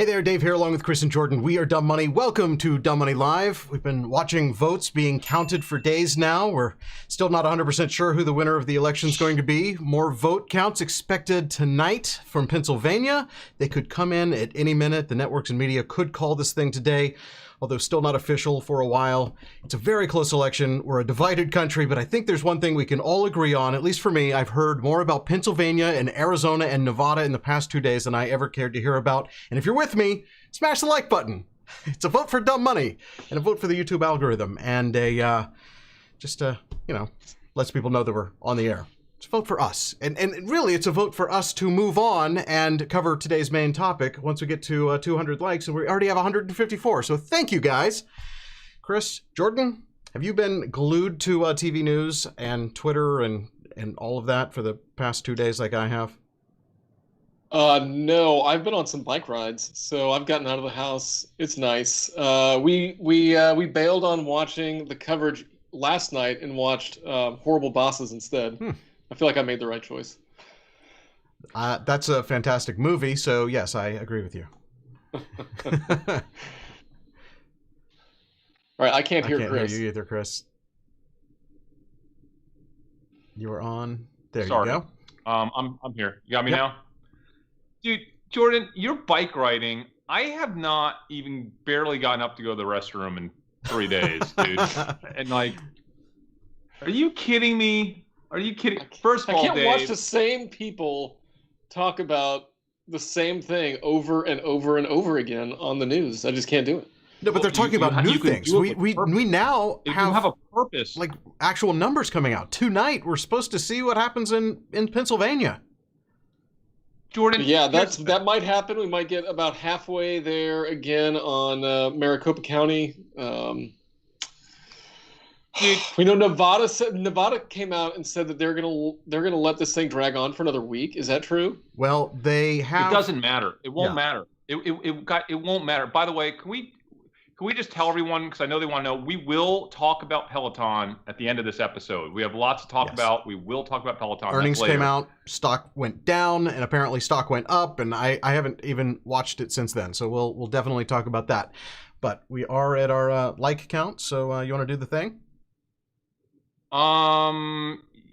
Hey there, Dave here, along with Chris and Jordan. We are Dumb Money. Welcome to Dumb Money Live. We've been watching votes being counted for days now. We're still not 100% sure who the winner of the election is going to be. More vote counts expected tonight from Pennsylvania. They could come in at any minute. The networks and media could call this thing today, although still not official for a while. It's a very close election. We're a divided country, but I think there's one thing we can all agree on, at least for me. I've heard more about Pennsylvania and Arizona and Nevada in the past 2 days than I ever cared to hear about. And if you're with me, smash the like button. It's a vote for Dumb Money and a vote for the YouTube algorithm, and lets people know that we're on the air. It's a vote for us. And really, it's a vote for us to move on and cover today's main topic once we get to 200 likes, and we already have 154. So thank you, guys. Chris, Jordan, have you been glued to TV news and Twitter and all of that for the past 2 days like I have? No, I've been on some bike rides, so I've gotten out of the house. It's nice. We bailed on watching the coverage last night and watched Horrible Bosses instead. I feel like I made the right choice. That's a fantastic movie, so yes, I agree with you. All right, I can't hear Chris. Chris. Hear you either, Chris. You were on. There Sorry. you go. I'm here. You got me Yep. now? Dude, Jordan, you're bike riding. I have not even barely gotten up to go to the restroom in 3 days, dude. And like, are you kidding me? Are you kidding? First of all, I can't Dave, watch the same people talk about the same thing over and over and over again on the news. I just can't do it. No, but they're talking about new things. We now have a purpose. like actual numbers coming out. Tonight, we're supposed to see what happens in Pennsylvania. Jordan, Yeah, that might happen. We might get about halfway there again on Maricopa County. Dude, We know Nevada came out and said that they're gonna let this thing drag on for another week. Is that true? Well, they have. it doesn't matter. It won't matter. It won't matter. By the way, can we just tell everyone, because I know they want to know, we will talk about Peloton at the end of this episode. We have lots to talk about. We will talk about Peloton. Earnings later. came out, stock went down, and apparently stock went up, and I haven't even watched it since then, so we'll definitely talk about that. But we are at our like count, so you want to do the thing?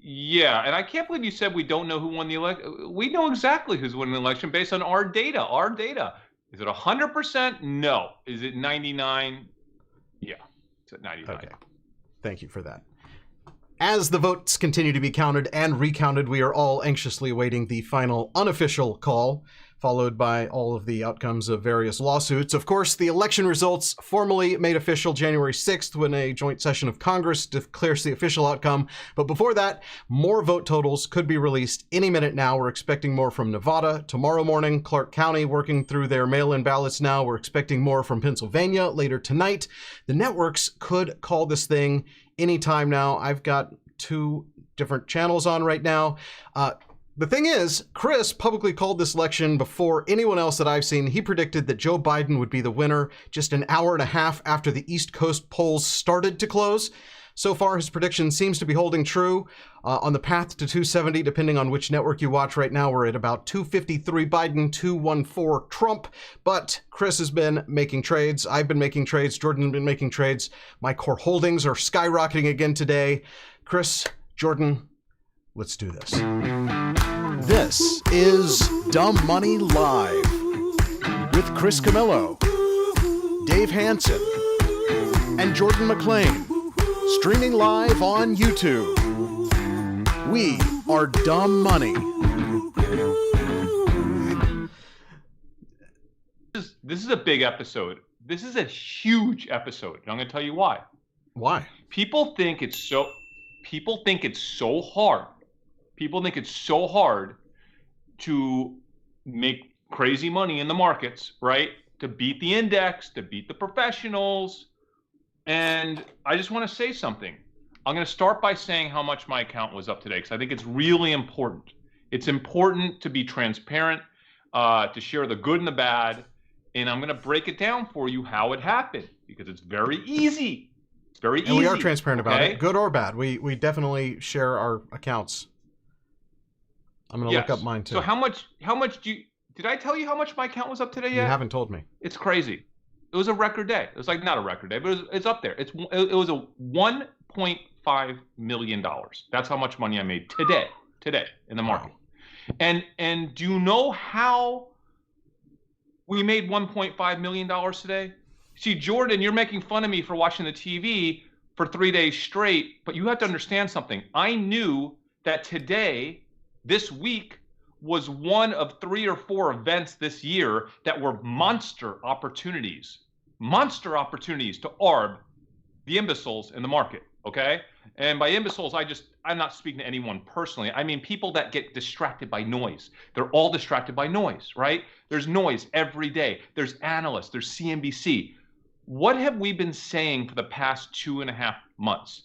Yeah, and I can't believe you said we don't know who won the election. We know exactly who's winning the election based on our data. Our data. Is it 100%? No. Is it 99? Yeah, it's at 99. Okay. Thank you for that. As the votes continue to be counted and recounted, we are all anxiously awaiting the final unofficial call, followed by all of the outcomes of various lawsuits. Of course, the election results formally made official January 6th when a joint session of Congress declares the official outcome. But before that, more vote totals could be released any minute now. We're expecting more from Nevada tomorrow morning. Clark County working through their mail-in ballots now. We're expecting more from Pennsylvania later tonight. The networks could call this thing anytime now. I've got 2 different channels on right now. The thing is, Chris publicly called this election before anyone else that I've seen. He predicted that Joe Biden would be the winner just an hour and a half after the East Coast polls started to close. So far, his prediction seems to be holding true. On the path to 270, depending on which network you watch right now, we're at about 253 Biden, 214 Trump. But Chris has been making trades. I've been making trades. Jordan has been making trades. My core holdings are skyrocketing again today. Chris, Jordan, let's do this. This is Dumb Money Live with Chris Camillo, Dave Hansen, and Jordan McLean, streaming live on YouTube. We are Dumb Money. This is a big episode. This is a huge episode, and I'm going to tell you why. Why? People think it's so hard. People think it's so hard to make crazy money in the markets, right? To beat the index, to beat the professionals. And I just want to say something. I'm going to start by saying how much my account was up today, because I think it's really important. It's important to be transparent, to share the good and the bad. And I'm going to break it down for you how it happened, because it's very easy. It's very easy. And we are transparent about it, good or bad. We definitely share our accounts. I'm going to look up mine too. So how much do Did I tell you how much my account was up today You yet? haven't told me. It's crazy. It was a record day. It was like not a record day, but it's up there. It was a $1.5 million. That's how much money I made today in the market. Wow. And do you know how we made $1.5 million today? See, Jordan, you're making fun of me for watching the TV for 3 days straight, but you have to understand something. I knew that today, this week, was one of 3 or 4 events this year that were monster opportunities to arb the imbeciles in the market, okay? And by imbeciles, I'm not speaking to anyone personally. I mean people that get distracted by noise. They're all distracted by noise, right? There's noise every day. There's analysts, there's CNBC. What have we been saying for the past 2.5 months?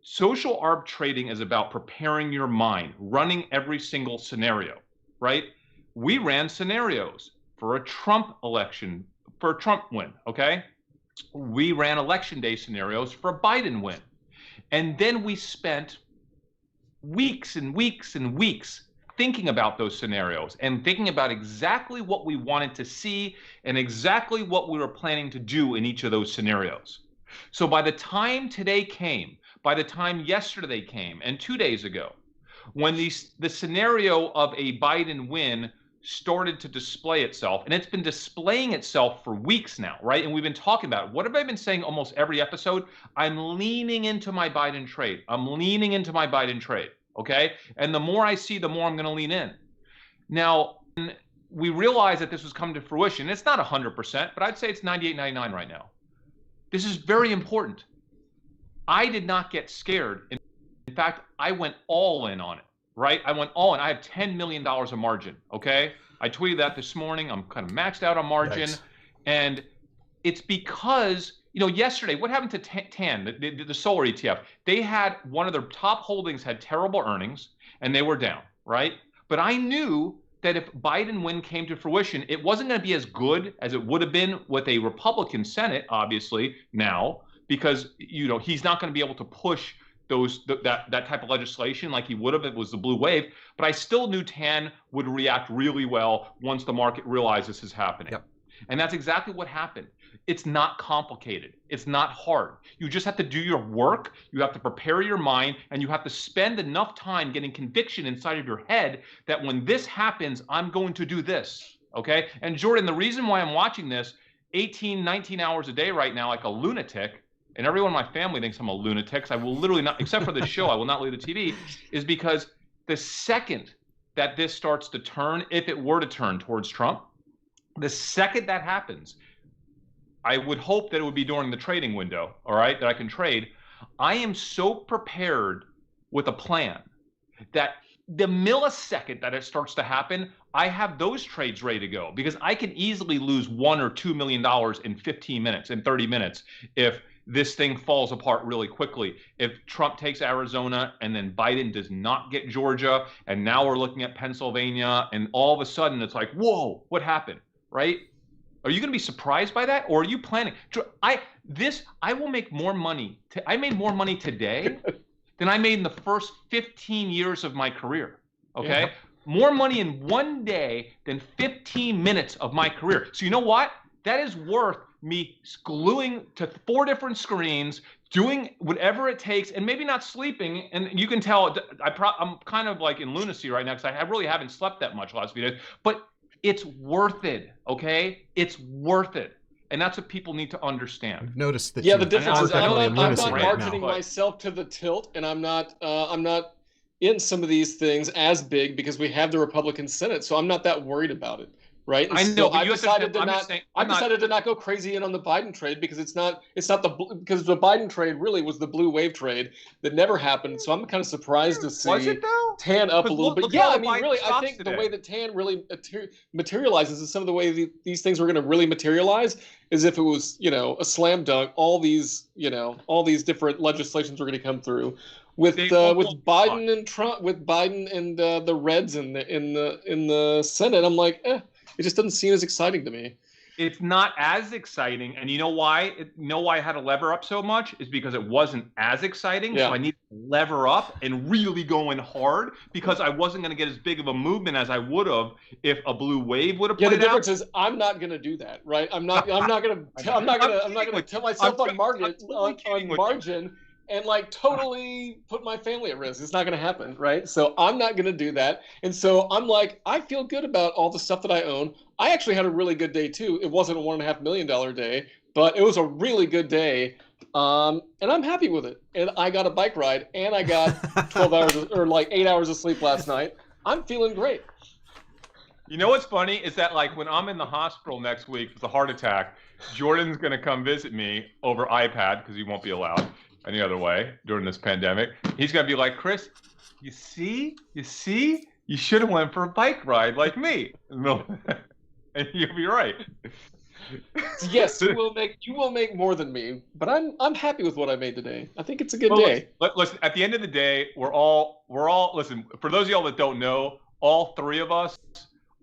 Social arb trading is about preparing your mind, running every single scenario, right? We ran scenarios for a Trump election, for a Trump win, okay? We ran election day scenarios for a Biden win. And then we spent weeks and weeks and weeks thinking about those scenarios and thinking about exactly what we wanted to see and exactly what we were planning to do in each of those scenarios. So by the time today came, by the time yesterday came and 2 days ago, when the scenario of a Biden win started to display itself, and it's been displaying itself for weeks now, right? And we've been talking about it. What have I been saying almost every episode? I'm leaning into my Biden trade. Okay? And the more I see, the more I'm going to lean in. Now, we realized that this was coming to fruition. It's not 100%, but I'd say it's 98, 99 right now. This is very important. I did not get scared. In fact, I went all in on it, right? I went all in. I have $10 million of margin, okay? I tweeted that this morning. I'm kind of maxed out on margin. Yikes. And it's because, yesterday, what happened to TAN, the solar ETF? They had one of their top holdings had terrible earnings, and they were down, right? But I knew that if Biden win came to fruition, it wasn't going to be as good as it would have been with a Republican Senate, obviously, now, because he's not going to be able to push that type of legislation like he would have if it was the blue wave. But I still knew TAN would react really well once the market realized this is happening. Yep. And that's exactly what happened. It's not complicated. It's not hard. You just have to do your work. You have to prepare your mind, and you have to spend enough time getting conviction inside of your head that when this happens, I'm going to do this. Okay? And Jordan, the reason why I'm watching this 18, 19 hours a day right now like a lunatic, and everyone in my family thinks I'm a lunatic, I will literally not, except for this show, I will not leave the TV, is because the second that this starts to turn, if it were to turn towards Trump, the second that happens, I would hope that it would be during the trading window, all right, that I can trade. I am so prepared with a plan that the millisecond that it starts to happen, I have those trades ready to go because I can easily lose $1 or $2 million in 15 minutes, in 30 minutes, if this thing falls apart really quickly. If Trump takes Arizona and then Biden does not get Georgia, and now we're looking at Pennsylvania, and all of a sudden it's like, whoa, what happened, right? Are you going to be surprised by that, or are you planning? I will make more money. I made more money today than I made in the first 15 years of my career. Okay, yeah. More money in one day than 15 minutes of my career. So you know what? That is worth me gluing to 4 different screens, doing whatever it takes, and maybe not sleeping. And you can tell I'm kind of like in lunacy right now because I really haven't slept that much last few days. But it's worth it, okay? It's worth it. And that's what people need to understand. I've noticed that. Yeah, the difference is I'm not right marketing now. myself to the tilt, and I'm not in some of these things as big because we have the Republican Senate, so I'm not that worried about it, right? And I know, but I decided to not go crazy in on the Biden trade because because the Biden trade really was the blue wave trade that never happened. So I'm kind of surprised to see was it though? TAN up a little bit. Yeah, I mean, really, I think today. The way that TAN really materializes is some of the way these things were going to really materialize is if it was, a slam dunk. All these different legislations were going to come through. With Biden and Trump, with Biden and the Reds in the Senate, I'm like, it just doesn't seem as exciting to me. it's not as exciting. And you know why? You know why I had to lever up so much is because it wasn't as exciting. Yeah. So I needed to lever up and really go in hard because I wasn't going to get as big of a movement as I would have if a blue wave would have Yeah, played the difference out. is I'm not going to do that, right? I'm not going to tell myself on margin and like totally put my family at risk. It's not going to happen, right? So I'm not going to do that. And so I'm like, I feel good about all the stuff that I own. I actually had a really good day too. It wasn't a $1.5 million day, but it was a really good day. And I'm happy with it. And I got a bike ride and I got 12 hours or like 8 hours of sleep last night. I'm feeling great. You know what's funny is that like when I'm in the hospital next week with a heart attack, Jordan's going to come visit me over iPad because he won't be allowed any other way during this pandemic. He's going to be like, Chris, you see, you should have went for a bike ride like me. And you'll be right. Yes, you will make more than me, but I'm happy with what I made today. I think it's a good day. Listen, at the end of the day, we're all listen, for those of y'all that don't know, all three of us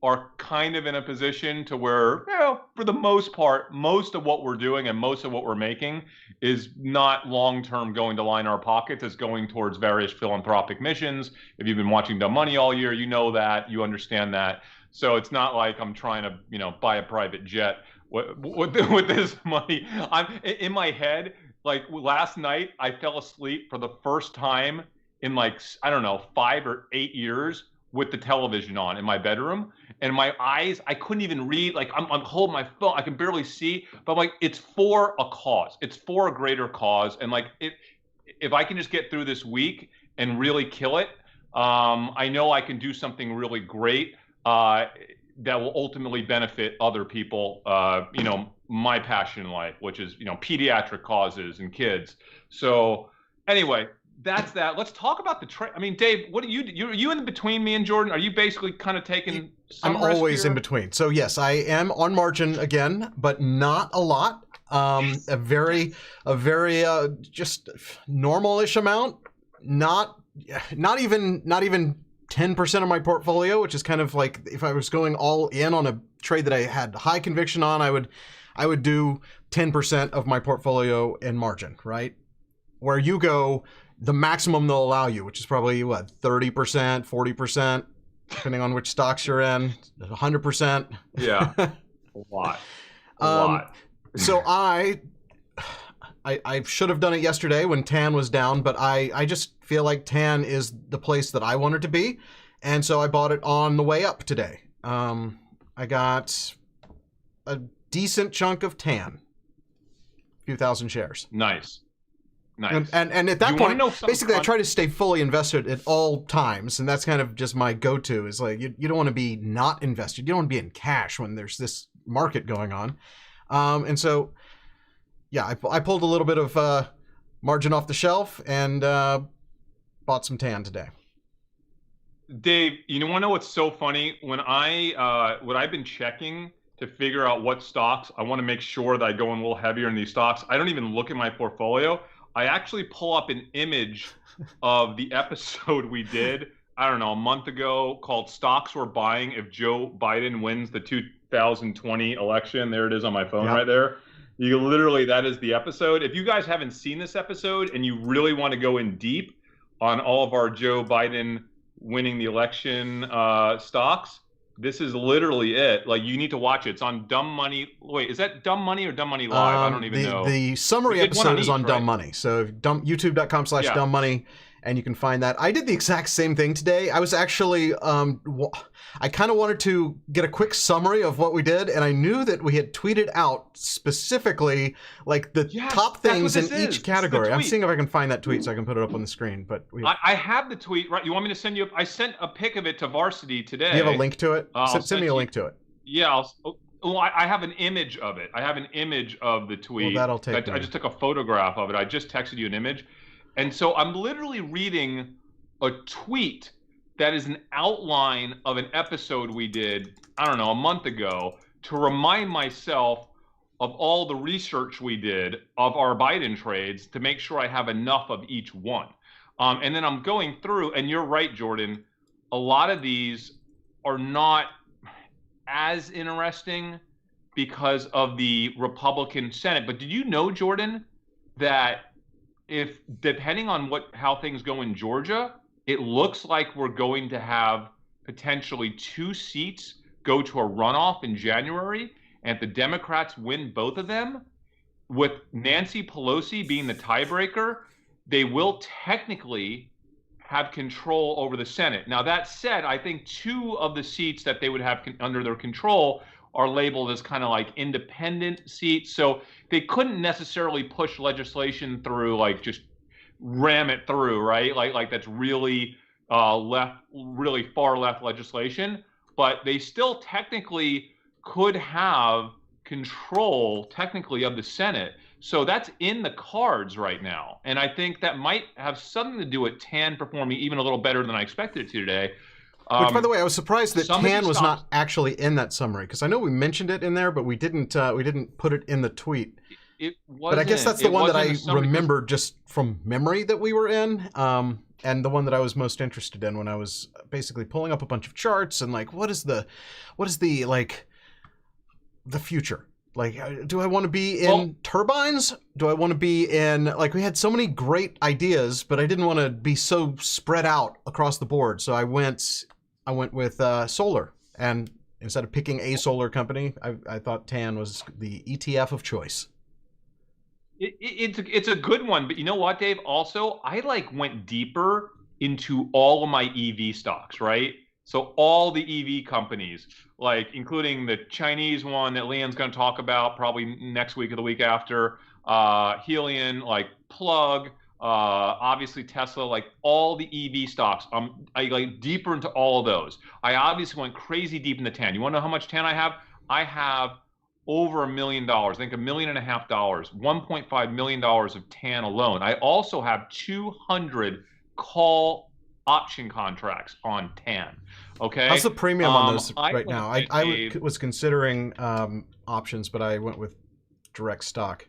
are kind of in a position to where, you know, for the most part, most of what we're doing and most of what we're making is not long-term going to line our pockets. It's going towards various philanthropic missions. If you've been watching Dumb Money all year, you know that, you understand that. So it's not like I'm trying to, you know, buy a private jet with this money. I'm in my head, like last night, I fell asleep for the first time in like, I don't know, 5 or 8 years with the television on in my bedroom, and my eyes, I couldn't even read. Like I'm holding my phone, I can barely see, but I'm like, it's for a cause. It's for a greater cause. And like, if I can just get through this week and really kill it, I know I can do something really great that will ultimately benefit other people. You know, my passion in life, which is, you know, pediatric causes and kids. So anyway, that's that. Let's talk about the trade. I mean, Dave, what are you in between me and Jordan? Are you basically kind of taking some I'm always in between. So yes, I am on margin again, but not a lot. A very just normal-ish amount. Not even 10% of my portfolio, which is kind of like if I was going all in on a trade that I had high conviction on, I would do 10% of my portfolio in margin, right? Where you go, the maximum they'll allow you, which is probably what, 30%, 40%, depending on which stocks you're in, 100%. Yeah, a lot. A lot. So I should have done it yesterday when TAN was down, but I just feel like TAN is the place that I wanted to be, and so I bought it on the way up today. I got a decent chunk of TAN, a few thousand shares. Nice. And at that point, basically, I try to stay fully invested at all times, and that's kind of just my go-to. Is like you don't want to be not invested. You don't want to be in cash when there's this market going on. And so, yeah, I pulled a little bit of margin off the shelf and bought some TAN today. Dave, you want to know what's so funny? When what I've been checking to figure out what stocks, I want to make sure that I go in a little heavier in these stocks. I don't even look at my portfolio. I actually pull up an image of the episode we did, I don't know, a month ago called Stocks We're Buying If Joe Biden Wins the 2020 Election. There it is on my phone right there. You literally, that is the episode. If you guys haven't seen this episode and you really want to go in deep on all of our Joe Biden winning the election stocks, this is literally it. Like, you need to watch it. It's on Dumb Money. Wait, is that Dumb Money or Dumb Money Live? I don't even know. The summary episode is on Dumb Money. So youtube.com/Dumb Money, and you can find that. I did the exact same thing today. I was actually, I kind of wanted to get a quick summary of what we did, and I knew that we had tweeted out specifically like the top things in each category. I'm seeing if I can find that tweet so I can put it up on the screen. But I have the tweet, right? You want me to send you? I sent a pic of it to Varsity today. Do you have a link to it? Send me a link to it. Yeah, I have an image of it. I have an image of the tweet. Well, that'll take I just took a photograph of it. I just texted you an image. And so I'm literally reading a tweet that is an outline of an episode we did, I don't know, a month ago, to remind myself of all the research we did of our Biden trades to make sure I have enough of each one. And then I'm going through, and you're right, Jordan, a lot of these are not as interesting because of the Republican Senate. But did you know, Jordan, that if depending on how things go in Georgia, it looks like we're going to have potentially 2 seats go to a runoff in January, and if the Democrats win both of them, with Nancy Pelosi being the tiebreaker, they will technically have control over the Senate. Now, that said, I think 2 of the seats that they would have under their control are labeled as kind of like independent seats. So they couldn't necessarily push legislation through, like just ram it through, right? Like that's really really far left legislation. But they still technically could have control technically of the Senate. So that's in the cards right now. And I think that might have something to do with TAN performing even a little better than I expected it to today. Which, by the way, I was surprised that TAN was stocks, not actually in that summary, because I know we mentioned it in there, but we didn't put it in the tweet. It wasn't. But I guess that's the one that I remember just from memory that we were in, and the one that I was most interested in when I was basically pulling up a bunch of charts and like, what is the like the future? Like, do I want to be in turbines? Do I want to be in, like, we had so many great ideas, but I didn't want to be so spread out across the board. So I went with solar, and instead of picking a solar company, I thought TAN was the ETF of choice. It's a good one, but you know what, Dave? Also, I like went deeper into all of my EV stocks, right? So all the EV companies, like including the Chinese one that Leon's going to talk about probably next week or the week after, Helion, like Plug, obviously Tesla, like all the EV stocks. I like deeper into all of those. I obviously went crazy deep in the TAN. You want to know how much TAN I have? I have over $1 million, I think $1.5 million, $1.5 million of TAN alone. I also have 200 call option contracts on TAN. Okay. How's the premium on those right now? I was considering options, but I went with direct stock.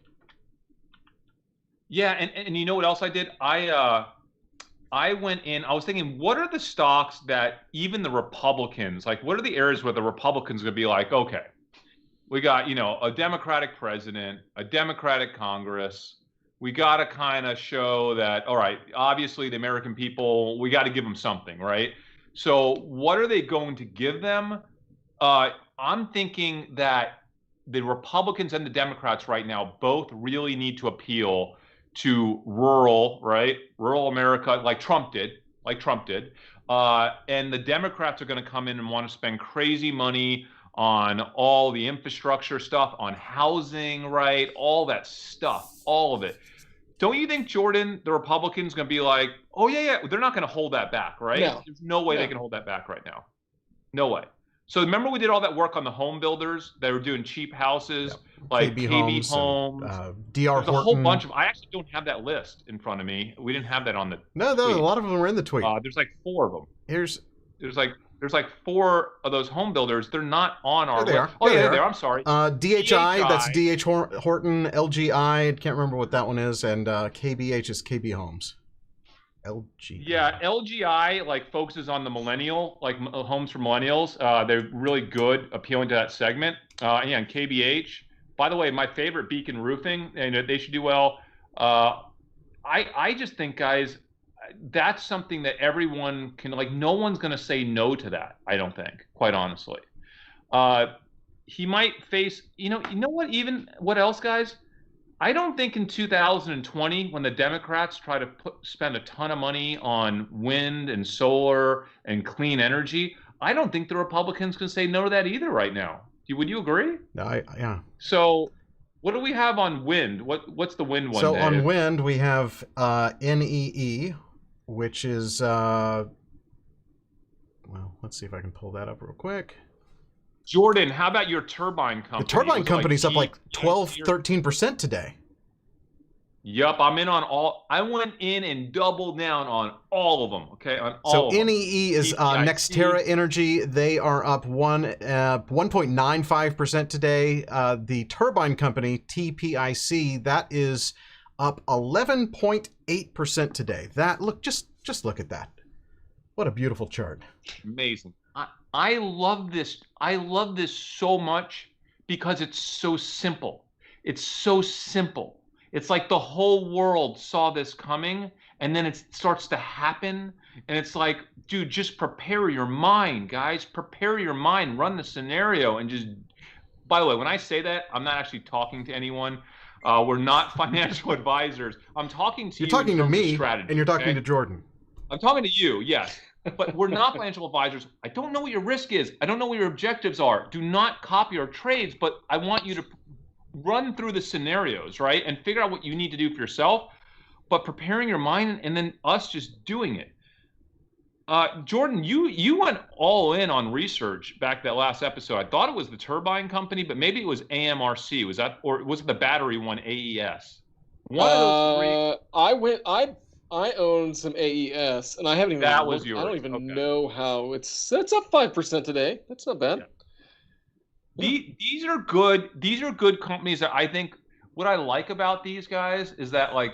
Yeah, and you know what else I did? I went in, I was thinking, what are the stocks that even the Republicans, like what are the areas where the Republicans are going to be like, okay, we got, a Democratic president, a Democratic Congress. We got to kind of show that, all right, obviously the American people, we got to give them something, right? So what are they going to give them? I'm thinking that the Republicans and the Democrats right now both really need to appeal to rural, right? Rural America, like Trump did. And the Democrats are going to come in and want to spend crazy money on all the infrastructure stuff, on housing, right? All that stuff, all of it. Don't you think, Jordan, the Republicans going to be like, oh, yeah, they're not going to hold that back, right? No. There's no way they can hold that back right now. No way. So remember we did all that work on the home builders that were doing cheap houses, like KB Homes. DR There's a whole bunch of, I actually don't have that list in front of me. We didn't have that on the No, tweet. A lot of them were in the tweet. There's like 4 of them. There's like 4 of those home builders. They're not on our list. Are. Oh, yeah, yeah, they are. I'm sorry. DHI, that's DH Horton. LGI, I can't remember what that one is. And KBH is KB Homes. LG. Yeah, LGI like focuses on the millennial, like homes for millennials. They're really good, appealing to that segment. And KBH, by the way, my favorite, Beacon Roofing, and they should do well. I just think, guys, that's something that everyone can, like, no one's going to say no to that, I don't think, quite honestly. He might face, you know what else, guys? I don't think in 2020, when the Democrats try to spend a ton of money on wind and solar and clean energy, I don't think the Republicans can say no to that either right now. Would you agree? No, yeah. So what do we have on wind? What's the wind one, So Dave? on wind, we have NEE, which is, well, let's see if I can pull that up real quick. Jordan, how about your turbine company? The turbine company's up like 12, 13% today. Yup, I'm in on all. I went in and doubled down on all of them. Okay, on all. So NEE is Nextera Energy. They are up 1.95% today. The turbine company TPIC, that is up 11.8% today. That just look at that. What a beautiful chart. Amazing. I love this. I love this so much because it's so simple. It's so simple. It's like the whole world saw this coming, and then it starts to happen. And it's like, dude, just prepare your mind, guys. Prepare your mind, run the scenario, and just, by the way, when I say that, I'm not actually talking to anyone. We're not financial advisors. I'm talking to you. You're talking to me, strategy, and you're talking okay? to Jordan. I'm talking to you, yes. But we're not financial advisors. I don't know what your risk is. I don't know what your objectives are. Do not copy our trades, but I want you to run through the scenarios, right? And figure out what you need to do for yourself, but preparing your mind and then us just doing it. Jordan, you went all in on research back that last episode. I thought it was the turbine company, but maybe it was AMRC. Was that, or was it the battery one, AES? One of those three. I own some AES, and I haven't even. That was yours. I don't even Okay. know how it's up 5% today. That's not bad. Yeah. These are good. These are good companies that I think. What I like about these guys is that, like,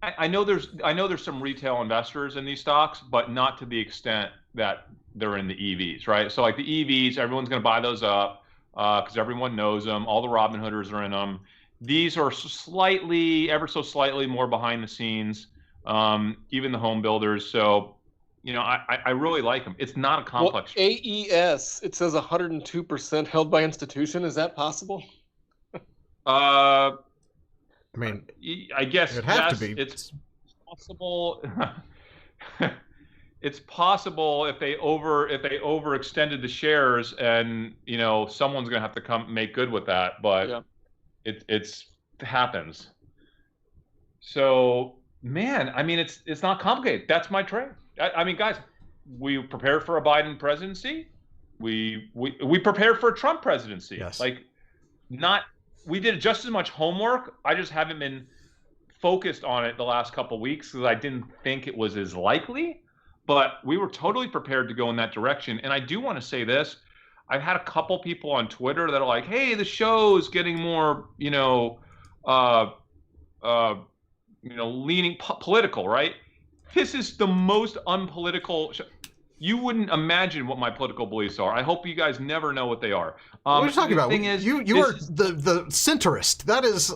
I know there's some retail investors in these stocks, but not to the extent that they're in the EVs, right? So like the EVs, everyone's going to buy those up because everyone knows them. All the Robin Hooders are in them. These are slightly, ever so slightly more behind the scenes, even the home builders. So, you know, I really like them. It's not a complex. Well, AES, it says 102% held by institution. Is that possible? I mean, I guess it'd have to be. It's possible. It's possible if they overextended the shares, and you know someone's gonna have to come make good with that. But yeah. it happens. So man, I mean, it's not complicated. That's my trade. I mean, guys, we prepared for a Biden presidency. We prepared for a Trump presidency. Yes. We did just as much homework. I just haven't been focused on it the last couple of weeks because I didn't think it was as likely. But we were totally prepared to go in that direction. And I do want to say this. I've had a couple people on Twitter that are like, hey, the show is getting more, leaning political, right? This is the most unpolitical show. You wouldn't imagine what my political beliefs are. I hope you guys never know what they are. What are you talking about? You are the centrist. That is.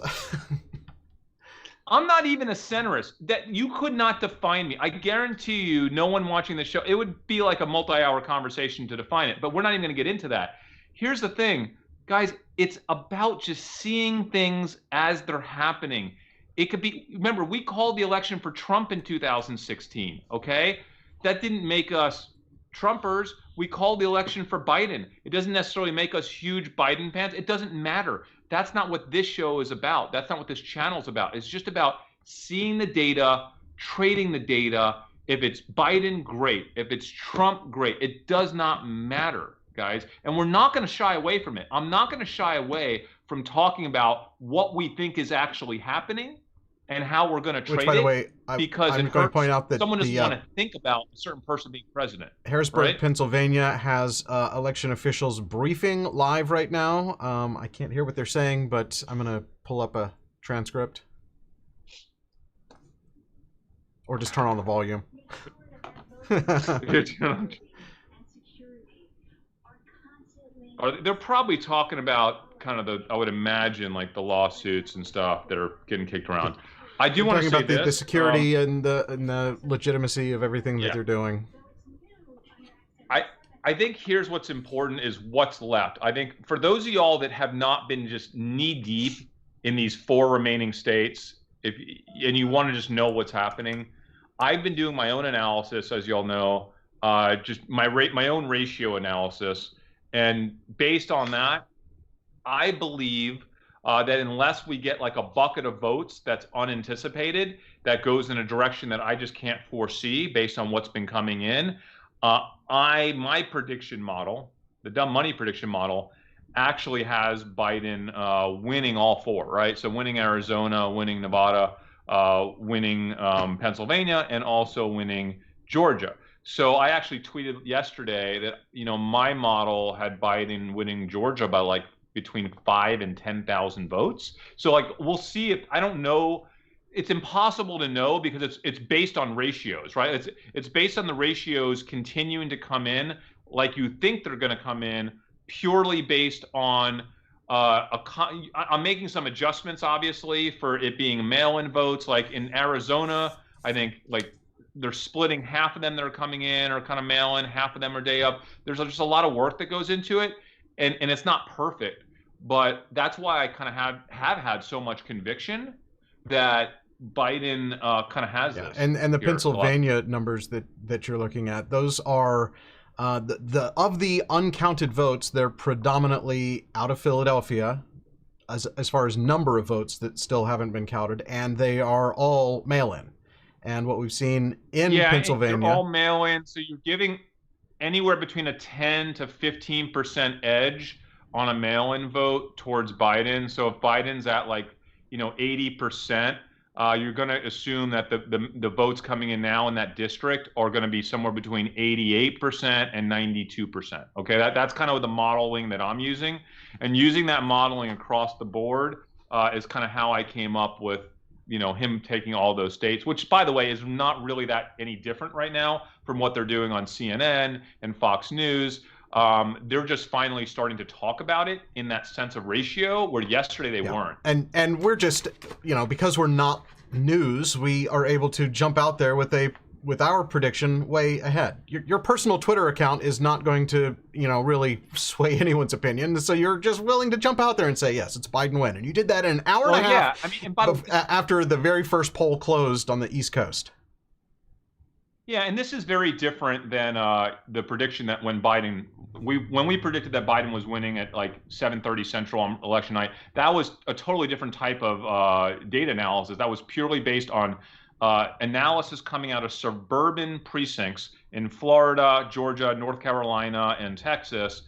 I'm not even a centrist. That you could not define me. I guarantee you, no one watching the show. It would be like a multi-hour conversation to define it. But we're not even going to get into that. Here's the thing, guys. It's about just seeing things as they're happening. It could be. Remember, we called the election for Trump in 2016. Okay, that didn't make us Trumpers. We called the election for Biden. It doesn't necessarily make us huge Biden fans. It doesn't matter. That's not what this show is about. That's not what this channel is about. It's just about seeing the data, trading the data. If it's Biden, great. If it's Trump, great. It does not matter, guys. And we're not going to shy away from it. I'm not going to shy away from talking about what we think is actually happening and how we're going to trade it. Which, by the way, because I'm going to point out that someone doesn't want to think about a certain person being president. Harrisburg, right? Pennsylvania has election officials briefing live right now. I can't hear what they're saying, but I'm going to pull up a transcript. Or just turn on the volume. They're probably talking about kind of I would imagine, like the lawsuits and stuff that are getting kicked around. I do want to say about the security and the legitimacy of everything that they're doing. I think here's what's important is what's left. I think for those of y'all that have not been just knee deep in these 4 remaining states, and you want to just know what's happening, I've been doing my own analysis, as y'all know, just my own ratio analysis, and based on that, I believe that unless we get like a bucket of votes that's unanticipated, that goes in a direction that I just can't foresee based on what's been coming in, my prediction model, the dumb money prediction model, actually has Biden winning all 4, right? So winning Arizona, winning Nevada, winning Pennsylvania, and also winning Georgia. So I actually tweeted yesterday that, my model had Biden winning Georgia by like between 5,000 and 10,000 votes. So like, we'll see if, I don't know. It's impossible to know because it's based on ratios, right? It's based on the ratios continuing to come in like you think they're going to come in, purely based on I'm making some adjustments, obviously, for it being mail-in votes. Like in Arizona, I think like they're splitting half of them that are coming in or kind of mail-in, half of them are day up. There's just a lot of work that goes into it, and it's not perfect. But that's why I kind of have had so much conviction that Biden kind of has this. And the here. Pennsylvania numbers that you're looking at, those are the of the uncounted votes, they're predominantly out of Philadelphia as far as number of votes that still haven't been counted, and they are all mail-in. And what we've seen in Pennsylvania, they're all mail-in, so you're giving anywhere between a 10 to 15% edge on a mail-in vote towards Biden. So if Biden's at 80%, you're going to assume that the votes coming in now in that district are going to be somewhere between 88% and 92%. Okay, that's kind of the modeling that I'm using, and using that modeling across the board is kind of how I came up with him taking all those states, which, by the way, is not really that any different right now from what they're doing on CNN and Fox News. They're just finally starting to talk about it in that sense of ratio, where yesterday they weren't. And we're just, because we're not news, we are able to jump out there with our prediction way ahead. Your personal Twitter account is not going to, really sway anyone's opinion. So you're just willing to jump out there and say, yes, it's Biden win. And you did that in an hour and a half after the very first poll closed on the East Coast. Yeah, and this is very different than the prediction that when we predicted that Biden was winning at 7:30 Central on election night. That was a totally different type of data analysis. That was purely based on analysis coming out of suburban precincts in Florida, Georgia, North Carolina, and Texas,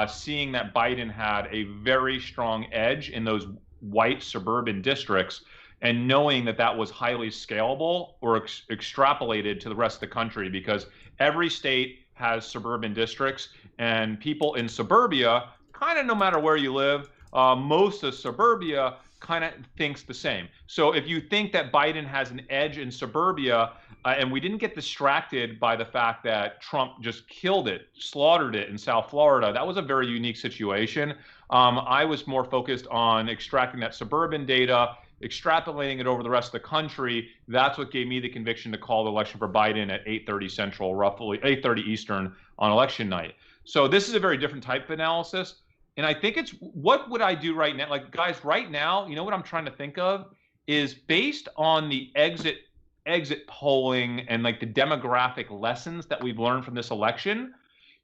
seeing that Biden had a very strong edge in those white suburban districts, and knowing that that was highly scalable or extrapolated to the rest of the country, because every state has suburban districts, and people in suburbia, kind of no matter where you live, most of suburbia kind of thinks the same. So if you think that Biden has an edge in suburbia, and we didn't get distracted by the fact that Trump just killed it, slaughtered it in South Florida, that was a very unique situation. I was more focused on extracting that suburban data, extrapolating it over the rest of the country. That's what gave me the conviction to call the election for Biden at 8:30 Central, roughly 8:30 Eastern on election night. So this is a very different type of analysis. And I think it's, what would I do right now? Guys, right now, what I'm trying to think of is, based on the exit polling and the demographic lessons that we've learned from this election,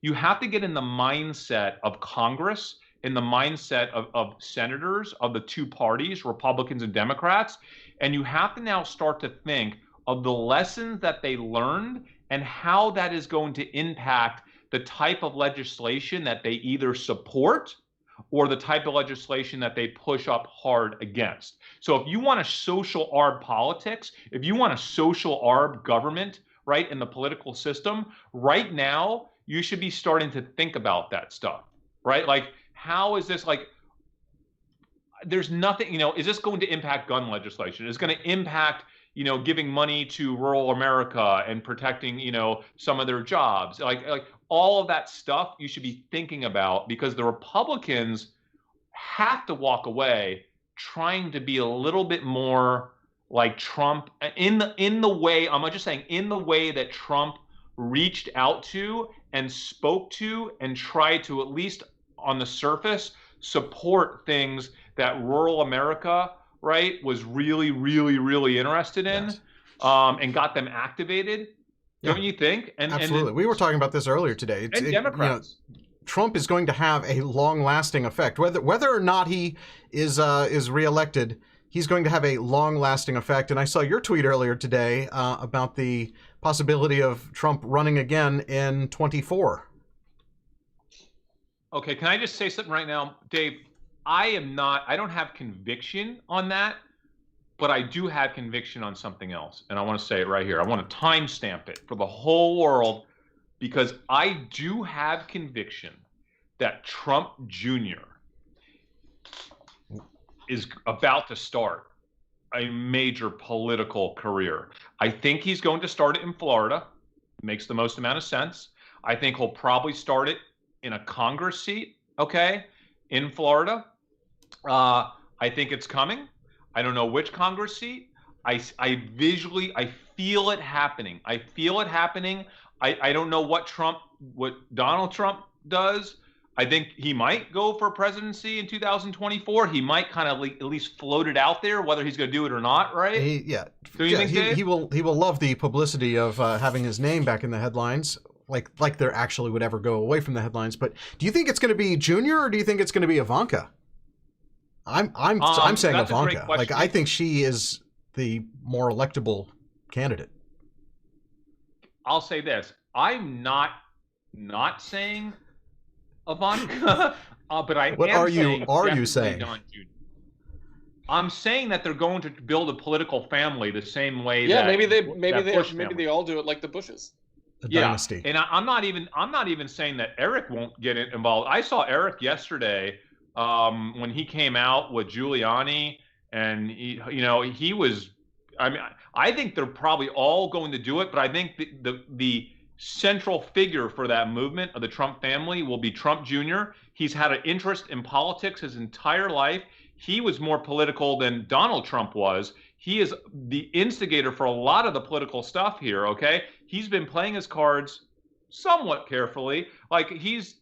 you have to get in the mindset of Congress, in the mindset of senators of the two parties, Republicans and Democrats, and you have to now start to think of the lessons that they learned and how that is going to impact the type of legislation that they either support or the type of legislation that they push up hard against. So if you want a social arb politics, if you want a social arb government, right, in the political system, right now, you should be starting to think about that stuff, right? How is this, there's nothing, is this going to impact gun legislation? Is it going to impact, giving money to rural America and protecting, some of their jobs? All of that stuff you should be thinking about, because the Republicans have to walk away trying to be a little bit more like Trump in the way, I'm just saying, in the way that Trump reached out to and spoke to and tried to, at least on the surface, support things that rural America, right, was really, really, really interested in, Yes. And got them activated. Yeah. Don't you think? Absolutely. We were talking about this earlier today. Democrats. Trump is going to have a long-lasting effect. Whether or not he is reelected, he's going to have a long-lasting effect. And I saw your tweet earlier today about the possibility of Trump running again in 24. Okay, can I just say something right now, Dave? I don't have conviction on that, but I do have conviction on something else. And I want to say it right here. I want to timestamp it for the whole world, because I do have conviction that Trump Jr. is about to start a major political career. I think he's going to start it in Florida. Makes the most amount of sense. I think he'll probably start it in a Congress seat, okay, in Florida. I think it's coming. I don't know which Congress seat. I feel it happening. I feel it happening. I don't know what Donald Trump does. I think he might go for presidency in 2024. He might kind of at least float it out there, whether he's going to do it or not, right? Do you think, Dave? He will love the publicity of having his name back in the headlines, like there actually would ever go away from the headlines. But do you think it's going to be Junior, or do you think it's going to be Ivanka? I'm saying Ivanka. Like, I think she is the more electable candidate. I'll say this: I'm not saying Ivanka, but I what am are you saying are you saying? Don Jr. I'm saying that they're going to build a political family the same way. Yeah, that maybe they all do it like the Bushes. A dynasty. And I'm not even saying that Eric won't get involved. I saw Eric yesterday when he came out with Giuliani, and he was. I mean, I think they're probably all going to do it, but I think the central figure for that movement of the Trump family will be Trump Jr. He's had an interest in politics his entire life. He was more political than Donald Trump was. He is the instigator for a lot of the political stuff here, okay? He's been playing his cards somewhat carefully. Like, he's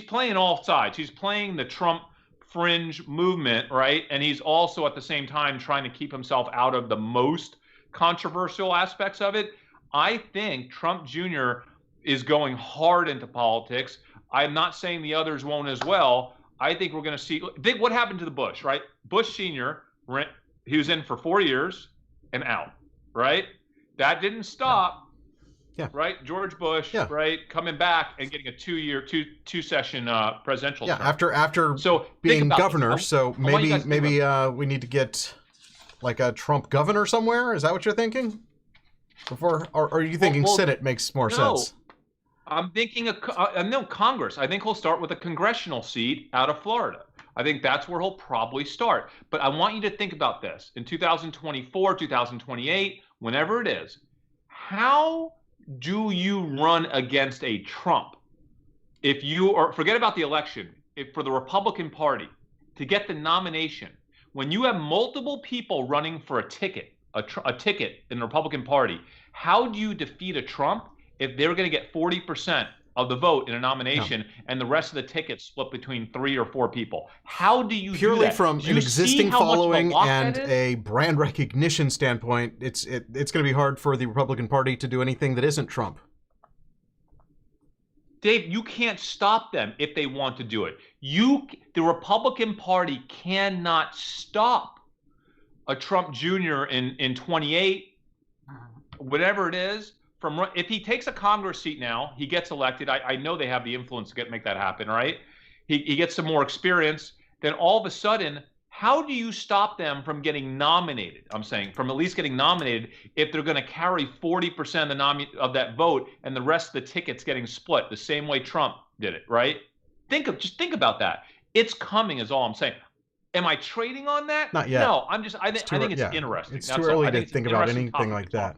playing all sides. He's playing the Trump fringe movement, right? And he's also at the same time trying to keep himself out of the most controversial aspects of it. I think Trump Jr. is going hard into politics. I'm not saying the others won't as well. I think we're going to see. Think what happened to the Bush, right? Bush Sr., he was in for 4 years and out, right? That didn't stop. Yeah. Right? George Bush, right? Coming back and getting a two-session presidential term. After being governor. So maybe we need to get like a Trump governor somewhere. Is that what you're thinking? Or are you thinking Senate makes more sense? I'm thinking Congress. I think he'll start with a congressional seat out of Florida. I think that's where he'll probably start. But I want you to think about this. In 2024, 2028, whenever it is, how do you run against a Trump? Forget about the election, for the Republican Party to get the nomination, when you have multiple people running for a ticket in the Republican Party, how do you defeat a Trump if they're going to get 40% of the vote in a nomination and the rest of the tickets split between 3 or 4 people? How do you purely do that? from an existing following and a brand recognition standpoint? It's going to be hard for the Republican Party to do anything that isn't Trump. Dave, you can't stop them if they want to do it. The Republican Party cannot stop a Trump Jr. in 28, whatever it is. If he takes a Congress seat now, he gets elected. I know they have the influence to make that happen, right? He gets some more experience. Then all of a sudden, how do you stop them from getting nominated? I'm saying from at least getting nominated if they're going to carry 40% of that vote and the rest of the tickets getting split the same way Trump did it, right? Just think about that. It's coming is all I'm saying. Am I trading on that? Not yet. No, I think it's interesting. It's too early to think about anything like that.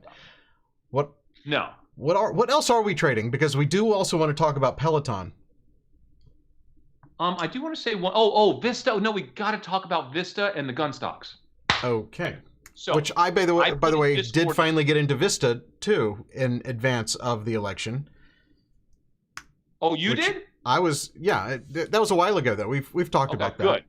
What else are we trading? Because we do also want to talk about Peloton. I do want to say one. Vista. No, we got to talk about Vista and the gun stocks. Okay. So, which by the way, did finally get into Vista too in advance of the election. Oh, you did? I was. Yeah, that was a while ago though. We've talked about that.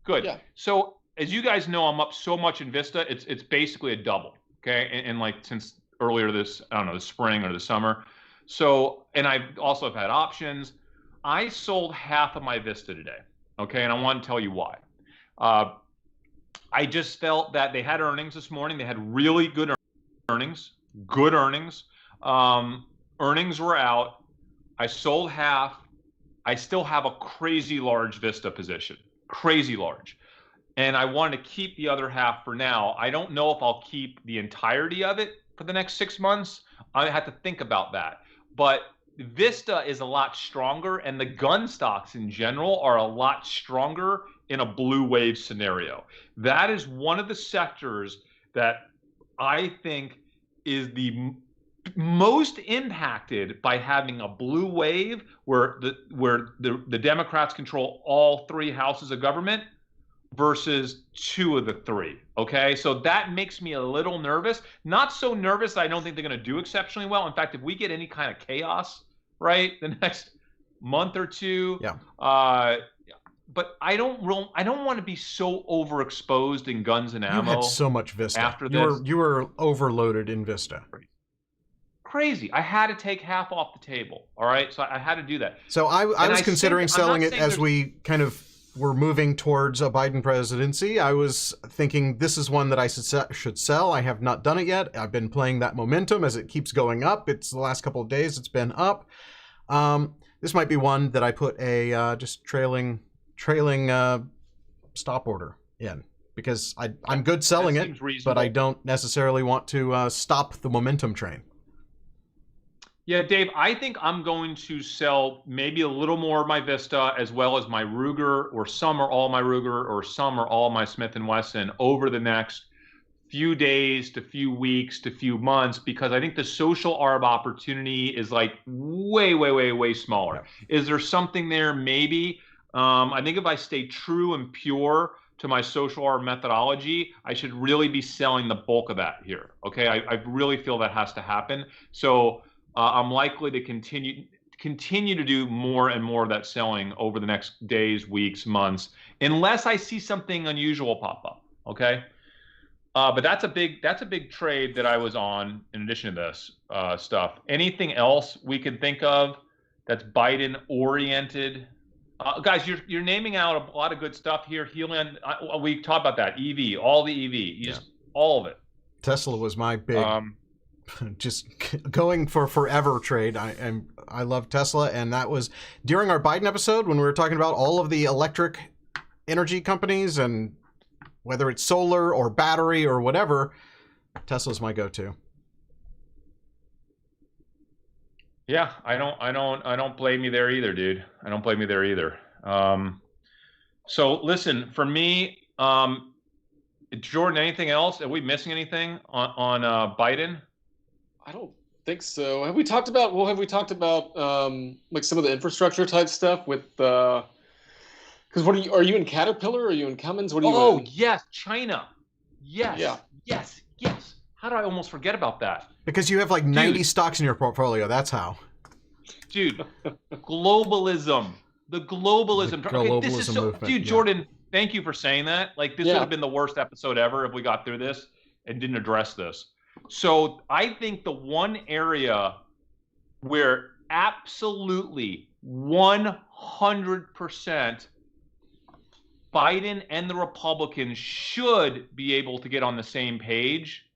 Good. Yeah. So as you guys know, I'm up so much in Vista. It's basically a double. Okay, and like since earlier this, I don't know, the spring or the summer. So, and I also have had options. I sold half of my Vista today. Okay, and I want to tell you why. I just felt that they had earnings this morning. They had really good earnings. Earnings were out. I sold half. I still have a crazy large Vista position. Crazy large. And I wanted to keep the other half for now. I don't know if I'll keep the entirety of it for the next 6 months. I have to think about that. But Vista is a lot stronger, and the gun stocks in general are a lot stronger in a blue wave scenario. That is one of the sectors that I think is the most impacted by having a blue wave where the Democrats control all 3 houses of government. versus 2 of the 3. Okay, so that makes me a little nervous. Not so nervous that I don't think they're going to do exceptionally well. In fact, if we get any kind of chaos, right, the next month or two, Yeah. But I don't want to be so overexposed in guns and You ammo. had so much Vista. After You were overloaded in Vista. Crazy. I had to take half off the table. All right, so I had to do that. So I was considering selling it as there's- we kind of were moving towards a Biden presidency. I was thinking this is one that I should sell. I have not done it yet. I've been playing that momentum as it keeps going up. It's the last couple of days it's been up. This might be one that I put a just trailing stop order in, because I'm good selling it, but I don't necessarily want to stop the momentum train. Yeah, Dave, I think I'm going to sell maybe a little more of my Vista as well as my Ruger, or some or all my Ruger, or some or all my Smith & Wesson over the next few days to few weeks to few months, because I think the social arb opportunity is like way smaller. Yeah. Is there something there? Maybe. I think if I stay true and pure to my social arb methodology, I should really be selling the bulk of that here. Okay, I really feel that has to happen. So I'm likely to continue to do more and more of that selling over the next days, weeks, months, unless I see something unusual pop up. Okay, but that's a big trade that I was on in addition to this stuff. Anything else we could think of that's Biden oriented? Guys, you're naming out a lot of good stuff here. Helion, we talked about that. EV, all the EV, all of it. Tesla was my big, just going for forever trade. I love Tesla, and that was during our Biden episode when we were talking about all of the electric energy companies and whether it's solar or battery or whatever. Tesla's my go-to. Yeah, I don't blame you there either, dude. I don't blame you there either. So listen, for me, Jordan, anything else? Are we missing anything on Biden? I don't think so. Have we talked about like some of the infrastructure type stuff with because are you in Caterpillar? Or are you in Cummins? What are you in? Oh, yes, China. Yes. Yeah. Yes. How did I almost forget about that? Because you have like 90 stocks in your portfolio. That's how. Dude, globalism. The globalism. Okay, this is so, movement. Dude, Jordan, thank you for saying that. Like, this would have been the worst episode ever if we got through this and didn't address this. So I think the one area where absolutely 100% Biden and the Republicans should be able to get on the same page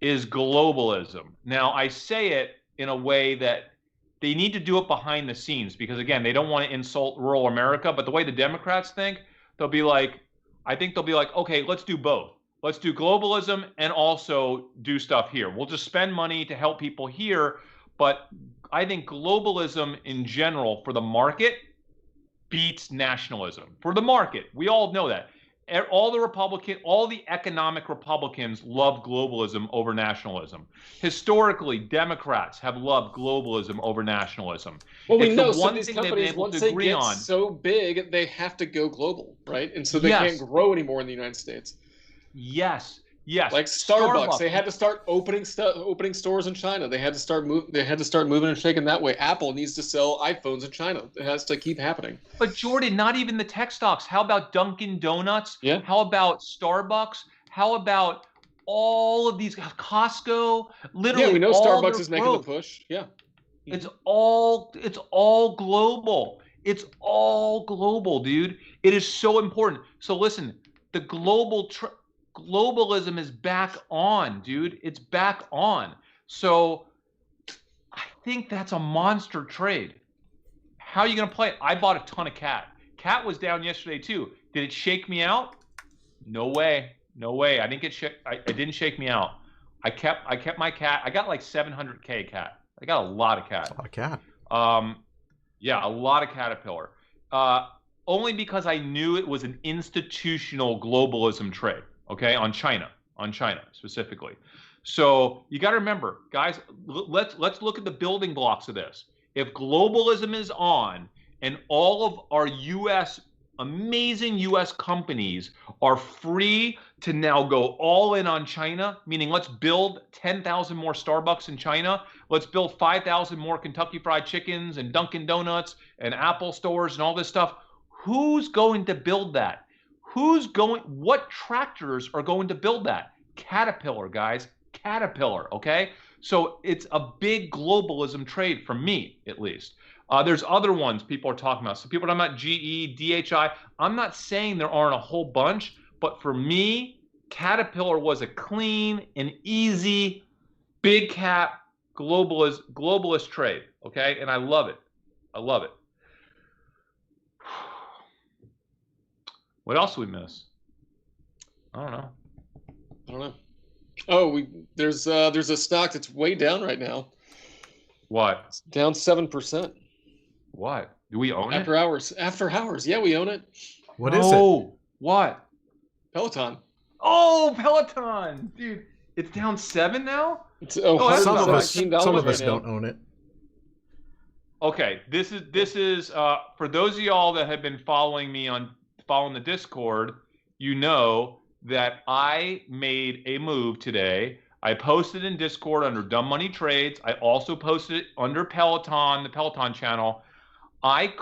is globalism. Now, I say it in a way that they need to do it behind the scenes, because, again, they don't want to insult rural America. But the way the Democrats think, they'll be like, okay, let's do both. Let's do globalism and also do stuff here. We'll just spend money to help people here. But I think globalism in general for the market beats nationalism. For the market, we all know that. All the economic Republicans love globalism over nationalism. Historically, Democrats have loved globalism over nationalism. Well, we know some of these companies, once they get so big, they have to go global, right? And so they can't grow anymore in the United States. Yes. Like Starbucks, they had to start opening stores in China. They had to start moving and shaking that way. Apple needs to sell iPhones in China. It has to keep happening. But Jordan, not even the tech stocks. How about Dunkin' Donuts? Yeah. How about Starbucks? How about all of these, Costco? Literally, yeah, we know Starbucks is making the push. Yeah. It's all global. It's all global, dude. It is so important. So listen, the globalism is back on, dude. It's back on. So I think that's a monster trade. How are you going to play it? I bought a ton of cat. Cat was down yesterday too. Did it shake me out? No way. I didn't get it didn't shake me out. I kept my cat. I got like 700K cat. I got a lot of cat. A lot of cat. Yeah, a lot of Caterpillar. Only because I knew it was an institutional globalism trade. Okay, on China specifically. So you got to remember, guys, let's look at the building blocks of this. If globalism is on and all of our U.S. amazing US companies are free to now go all in on China, meaning let's build 10,000 more Starbucks in China. Let's build 5,000 more Kentucky Fried Chickens and Dunkin' Donuts and Apple stores and all this stuff. Who's going to build that? What tractors are going to build that? Caterpillar, guys, Caterpillar, okay? So it's a big globalism trade for me, at least. There's other ones people are talking about. So people are talking about GE, DHI. I'm not saying there aren't a whole bunch, but for me, Caterpillar was a clean and easy, big cap globalist trade, okay? And I love it. I love it. What else do we miss? I don't know. Oh, there's a stock that's way down right now. What? It's down 7%. What? Do we own After hours. After hours. Yeah, we own it. What is it? Oh, what? Peloton. Oh, Peloton, dude. It's down 7 now? It's Some of us, $117 some of us right now. don't own it. Okay, this is for those of y'all that have been following the Discord, you know that I made a move today. I posted in Discord under Dumb Money Trades. I also posted it under Peloton, the Peloton channel. I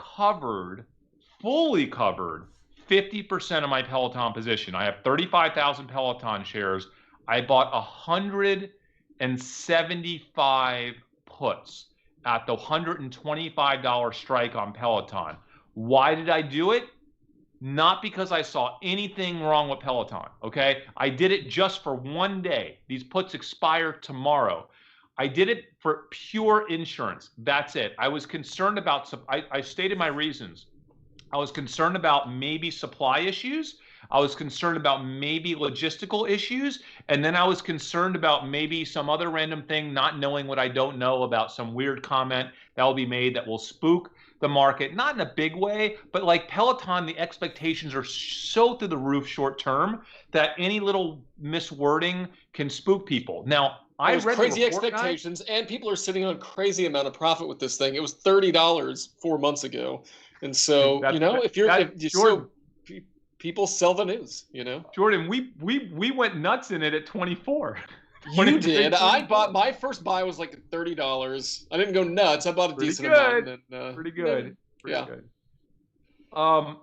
fully covered 50% of my Peloton position. I have 35,000 Peloton shares. I bought 175 puts at the $125 strike on Peloton. Why did I do it? Not because I saw anything wrong with Peloton, okay? I did it just for one day. These puts expire tomorrow. I did it for pure insurance. That's it. I was concerned about, I stated my reasons. I was concerned about maybe supply issues. I was concerned about maybe logistical issues. And then I was concerned about maybe some other random thing, not knowing what I don't know about some weird comment that will be made that will spook the market, not in a big way, but like Peloton, the expectations are so through the roof short term that any little miswording can spook people. Now, I read crazy the report, expectations, and people are sitting on a crazy amount of profit with this thing. It was $30 4 months ago, and so people sell the news. Jordan, we went nuts in it at 24. You did. I bought my first buy was like $30. I didn't go nuts. I bought a decent amount. And, Pretty good. Yeah. Good.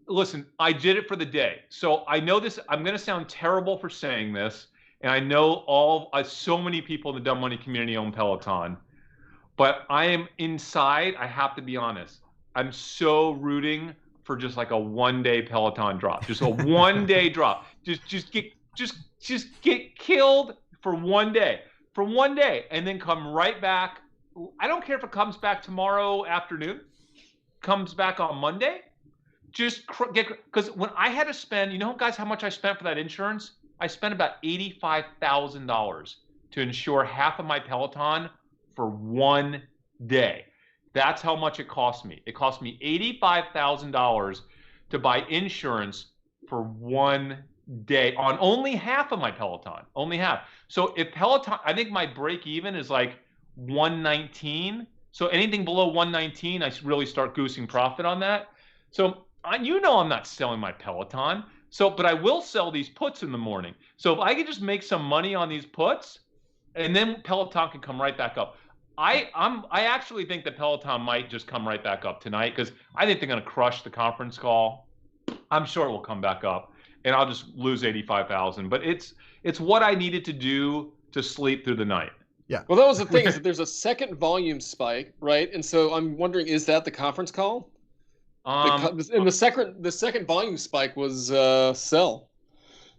Listen, I did it for the day. So I know this. I'm going to sound terrible for saying this, and I know so many people in the Dumb Money community own Peloton, but I am inside. I have to be honest. I'm so rooting for just like a one-day Peloton drop, just a one-day drop. Just get killed for one day, and then come right back. I don't care if it comes back tomorrow afternoon, comes back on Monday. Because when I had to spend, guys, how much I spent for that insurance? I spent about $85,000 to insure half of my Peloton for one day. That's how much it cost me. It cost me $85,000 to buy insurance for one day on only half of my Peloton, only half. So if Peloton, I think my break even is like 119. So anything below 119, I really start goosing profit on that. So I'm not selling my Peloton. But I will sell these puts in the morning. So if I could just make some money on these puts, and then Peloton can come right back up. I actually think that Peloton might just come right back up tonight because I think they're going to crush the conference call. I'm sure it will come back up, and I'll just lose 85,000. But it's what I needed to do to sleep through the night. Yeah. Well, that was the thing is that there's a second volume spike, right? And so I'm wondering, is that the conference call? And the second volume spike was sell,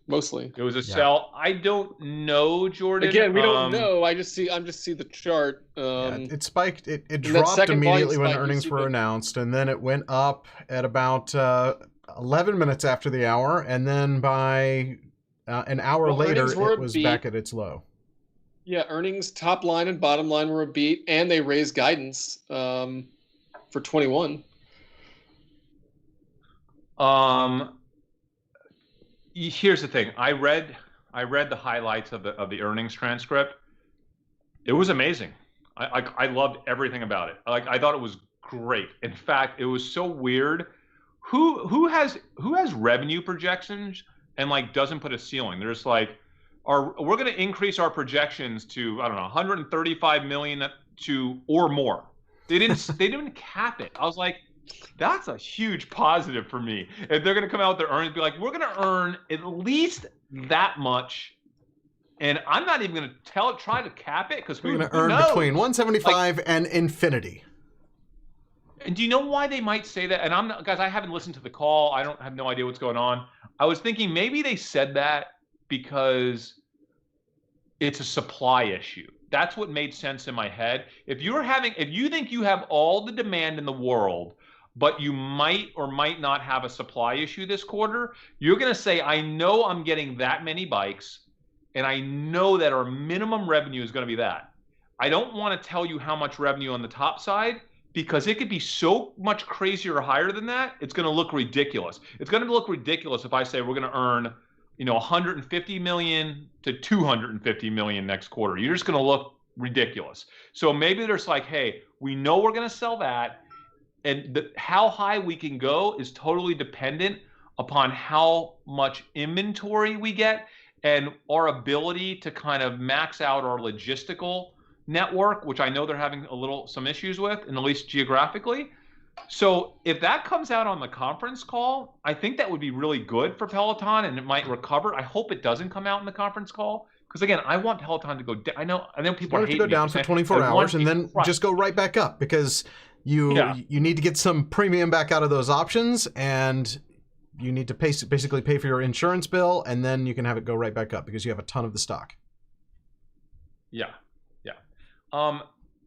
mostly. It was a sell. I don't know, Jordan. Again, we don't know. I just see the chart. It spiked. It dropped immediately when earnings were announced, and then it went up at about 11 minutes after the hour, and then by an hour later, it was back at its low. Yeah, earnings top line and bottom line were a beat, and they raised guidance for 21. Here's the thing. I read the highlights of the earnings transcript. It was amazing. I loved everything about it. I thought it was great. In fact, it was so weird who has revenue projections and like doesn't put a ceiling? There's like, we're going to increase our projections to, I don't know, 135 million to or more. They didn't cap it. I was like, that's a huge positive for me. If they're going to come out with their earnings, be like, we're going to earn at least that much. And I'm not even going to try to cap it because we're going to earn between 175 and infinity. And do you know why they might say that? And I'm not, guys, I haven't listened to the call. I have no idea what's going on. I was thinking maybe they said that because it's a supply issue. That's what made sense in my head. If you think you have all the demand in the world, but you might or might not have a supply issue this quarter, you're going to say, I know I'm getting that many bikes, and I know that our minimum revenue is going to be that. I don't want to tell you how much revenue on the top side, because it could be so much crazier or higher than that, it's going to look ridiculous. It's going to look ridiculous if I say we're going to earn, 150 million to 250 million next quarter. You're just going to look ridiculous. So maybe there's like, hey, we know we're going to sell that, and how high we can go is totally dependent upon how much inventory we get and our ability to kind of max out our logistical network, which I know they're having some issues with, and at least geographically. So if that comes out on the conference call, I think that would be really good for Peloton, and it might recover. I hope it doesn't come out in the conference call, because again, I want Peloton to go down. I know people hate to go down for 24 hours and then just go right back up, because you need to get some premium back out of those options, and you need to basically pay for your insurance bill, and then you can have it go right back up because you have a ton of the stock. Yeah.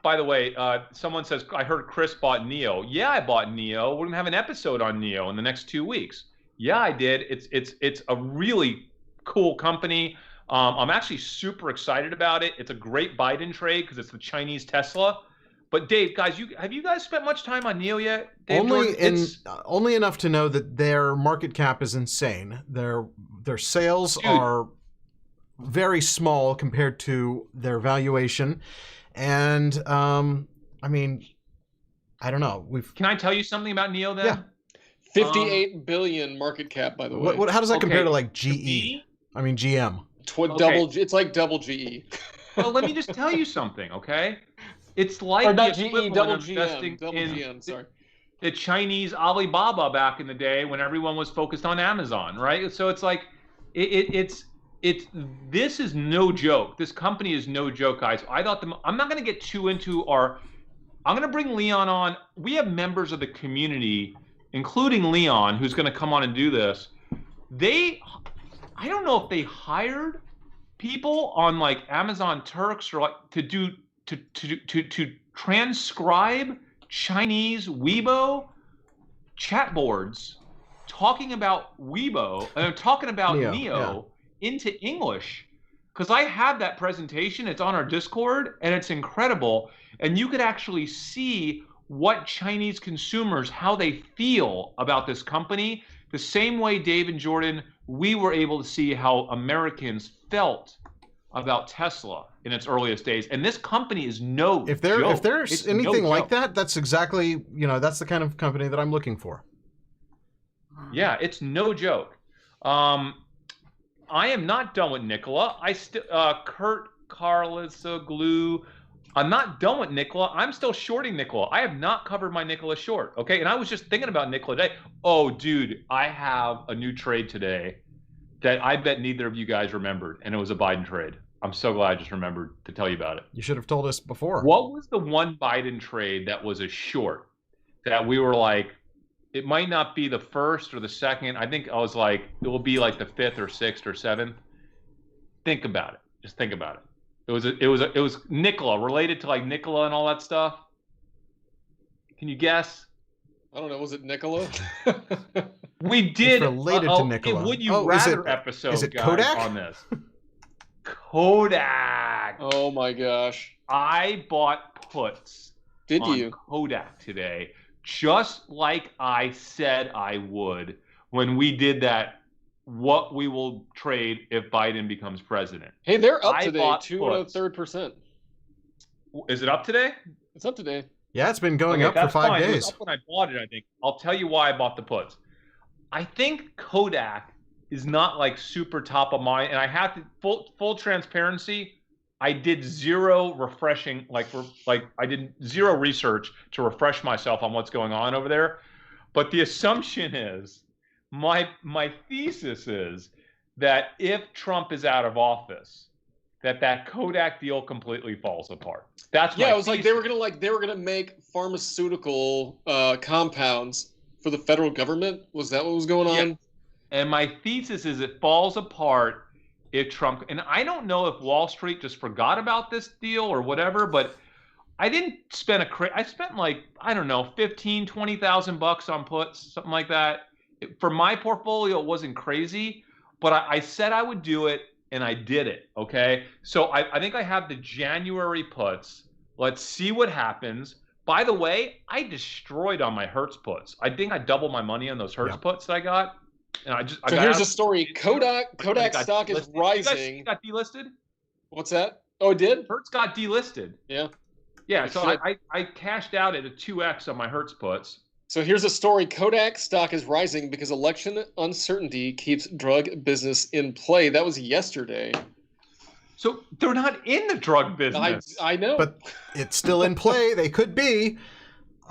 By the way, someone says, I heard Chris bought NIO. Yeah, I bought NIO. We're going to have an episode on NIO in the next 2 weeks. Yeah, I did. It's a really cool company. I'm actually super excited about it. It's a great Biden trade because it's the Chinese Tesla. But Dave, guys, have you guys spent much time on NIO yet? Dave, only enough to know that their market cap is insane. Their sales are very small compared to their valuation. And I mean, I don't know. Can I tell you something about NIO then? Yeah. 58 billion market cap, by the way. How does that compare to like GE? I mean GM. It's like double GE. Well, let me just tell you something, okay? It's like or not the GE, double investing GM, double in GM. Sorry. The Chinese Alibaba back in the day when everyone was focused on Amazon, right? So it's like this is no joke. This company is no joke, guys. I'm not going to get too into I'm going to bring Leon on. We have members of the community, including Leon, who's going to come on and do this. I don't know if they hired people on like Amazon Turks or like to transcribe Chinese Weibo chat boards talking about Weibo and talking about NIO into English, because I have that presentation. It's on our Discord and it's incredible, and you could actually see what Chinese consumers, how they feel about this company, the same way, Dave and Jordan, we were able to see how Americans felt about Tesla in its earliest days. And this company is no joke. If there's anything like that, that's exactly, that's the kind of company that I'm looking for. Yeah, it's no joke. I am not done with Nikola. Kurt Karlsoglu. I'm not done with Nikola. I'm still shorting Nikola. I have not covered my Nikola short. Okay, and I was just thinking about Nikola today. Oh, dude, I have a new trade today that I bet neither of you guys remembered, and it was a Biden trade. I'm so glad I just remembered to tell you about it. You should have told us before. What was the one Biden trade that was a short that we were like, it might not be the first or the second. I think I was like, it will be like the 5th or 6th or 7th. Think about it. Just think about it. It was Nikola, related to like Nikola and all that stuff. Can you guess? I don't know. Was it Nikola? We did it's related to Nikola. Would you rather episode is it guys, Kodak? on this? Kodak. Oh my gosh. I bought puts on Kodak today, just like I said I would when we did that. What we will trade if Biden becomes president. Hey, they're up today, 2.3%. Is it up today? It's up today. Yeah, it's been going up for 5 days. It was up when I bought it, I think. I'll tell you why I bought the puts. I think Kodak is not like super top of mind, and I have to full transparency. I did zero refreshing, like I did zero research to refresh myself on what's going on over there. But the assumption is, my thesis is that if Trump is out of office, that Kodak deal completely falls apart. That's Yeah, my it was like thesis. they were gonna make pharmaceutical compounds for the federal government. Was that what was going Yeah. on? And my thesis is it falls apart if Trump, and I don't know if Wall Street just forgot about this deal or whatever, but I didn't spend I spent like, I don't know, 15, 20,000 bucks on puts, something like that. For my portfolio, it wasn't crazy, but I said I would do it and I did it. Okay. So I think I have the January puts. Let's see what happens. By the way, I destroyed on my Hertz puts. I think I doubled my money on those Hertz puts that I got. And I So got here's out a story. Kodak got stock is delisted. You guys rising. got delisted? What's that? Oh, it did? Hertz got delisted. Yeah. Yeah, It so should. I cashed out at a 2x on my Hertz puts. So here's a story. Kodak stock is rising because election uncertainty keeps drug business in play. That was yesterday. So they're not in the drug business. I know. But it's still in play. They could be.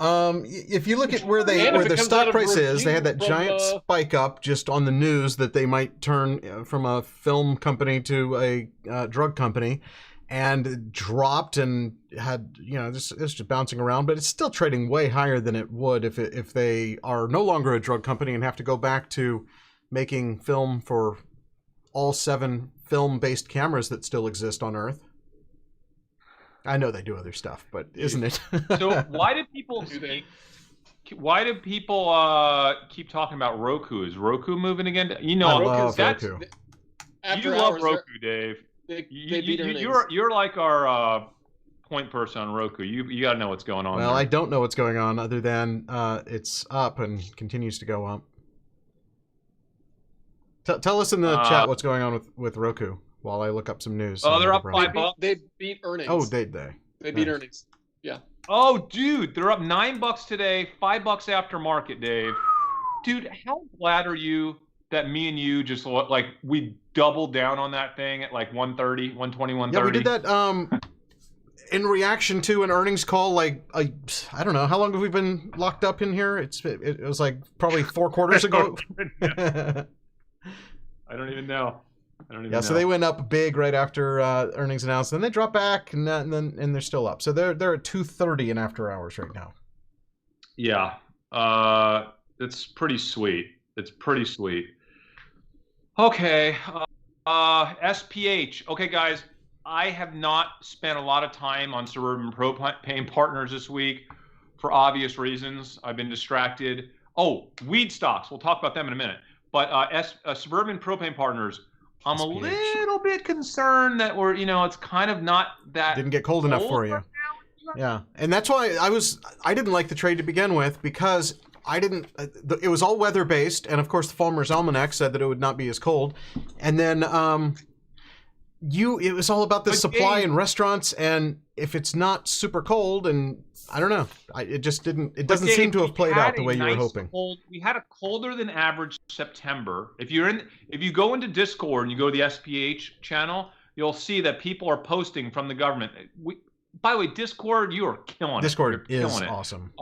If you look at where And if it their comes out stock of price is, they had that review giant from, spike up just on the news that they might turn from a film company to a drug company, and it dropped and had, it's just bouncing around, but it's still trading way higher than it would if they are no longer a drug company and have to go back to making film for all 7 film-based cameras that still exist on Earth. I know they do other stuff, but isn't it? So why do people keep talking about Roku? Is Roku moving again? I love that's Roku. after you love hours, Roku, Dave. they beat earnings. You're like our point person on Roku. You got to know what's going on. Well, there. I don't know what's going on other than it's up and continues to go up. Tell us in the chat what's going on with Roku while I look up some news. Oh, they're up Browser. $5. They beat earnings. Oh, They beat Nice. earnings. Yeah. Oh, dude, they're up $9 today, $5 after market, Dave. Dude, how glad are you that me and you just like we doubled down on that thing at like 130, 120, 130? Yeah, we did that in reaction to an earnings call. Like I don't know, how long have we been locked up in here? It was like probably 4 quarters ago. I don't even know. Yeah, so they went up big right after earnings announced, then they dropped back, and they're still up. So they're at 230 in after hours right now. Yeah, it's pretty sweet. It's pretty sweet. Okay, SPH. Okay, guys, I have not spent a lot of time on Suburban Propane Partners this week for obvious reasons. I've been distracted. Oh, weed stocks. We'll talk about them in a minute. But Suburban Propane Partners, I'm SPH. a little bit concerned that it's kind of not that. Didn't get cold enough for you. right now. Yeah, and that's why I didn't like the trade to begin with, because I didn't. It was all weather based, and of course the Farmer's Almanac said that it would not be as cold, and then it was all about the supply in restaurants, and if it's not super cold, and I don't know, it just didn't. It doesn't seem to have played out the way you were hoping. We had a colder than average September. If you go into Discord and you go to the SPH channel, you'll see that people are posting from the government. By the way, Discord, you are killing it. Discord You're is killing it. awesome.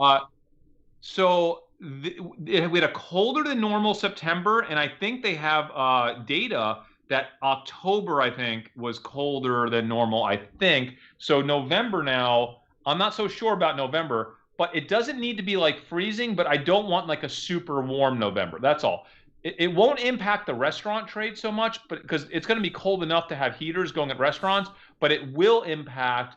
So we had a colder than normal September, and I think they have data that October, I think, was colder than normal, I think. So November now, I'm not so sure about November, but it doesn't need to be like freezing, but I don't want like a super warm November. That's all. It won't impact the restaurant trade so much, but because it's going to be cold enough to have heaters going at restaurants, but it will impact,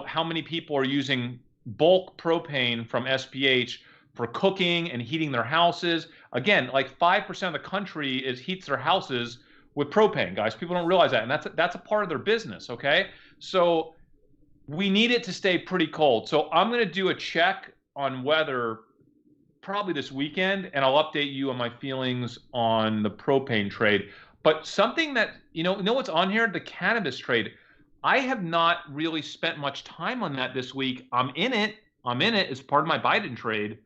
how many people are using bulk propane from SPH for cooking and heating their houses. Again, like 5% of the country heats their houses with propane, guys. People don't realize that, and that's a part of their business. Okay, so we need it to stay pretty cold. So I'm going to do a check on weather probably this weekend, and I'll update you on my feelings on the propane trade. But something that you know what's on here, the cannabis trade. I have not really spent much time on that this week. I'm in it as part of my Biden trade.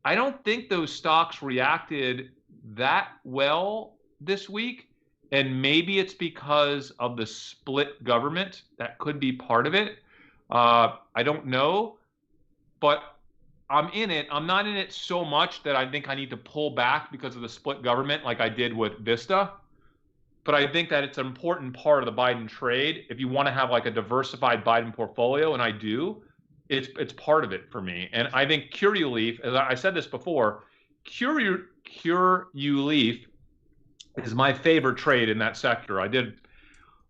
I don't think those stocks reacted that well this week. And maybe it's because of the split government. That could be part of it. I don't know. But I'm in it. I'm not in it so much that I think I need to pull back because of the split government like I did with Vista. But I think that it's an important part of the Biden trade. If you want to have like a diversified Biden portfolio, and I do, it's part of it for me. And I think Curaleaf, as I said this before, Curaleaf is my favorite trade in that sector. I did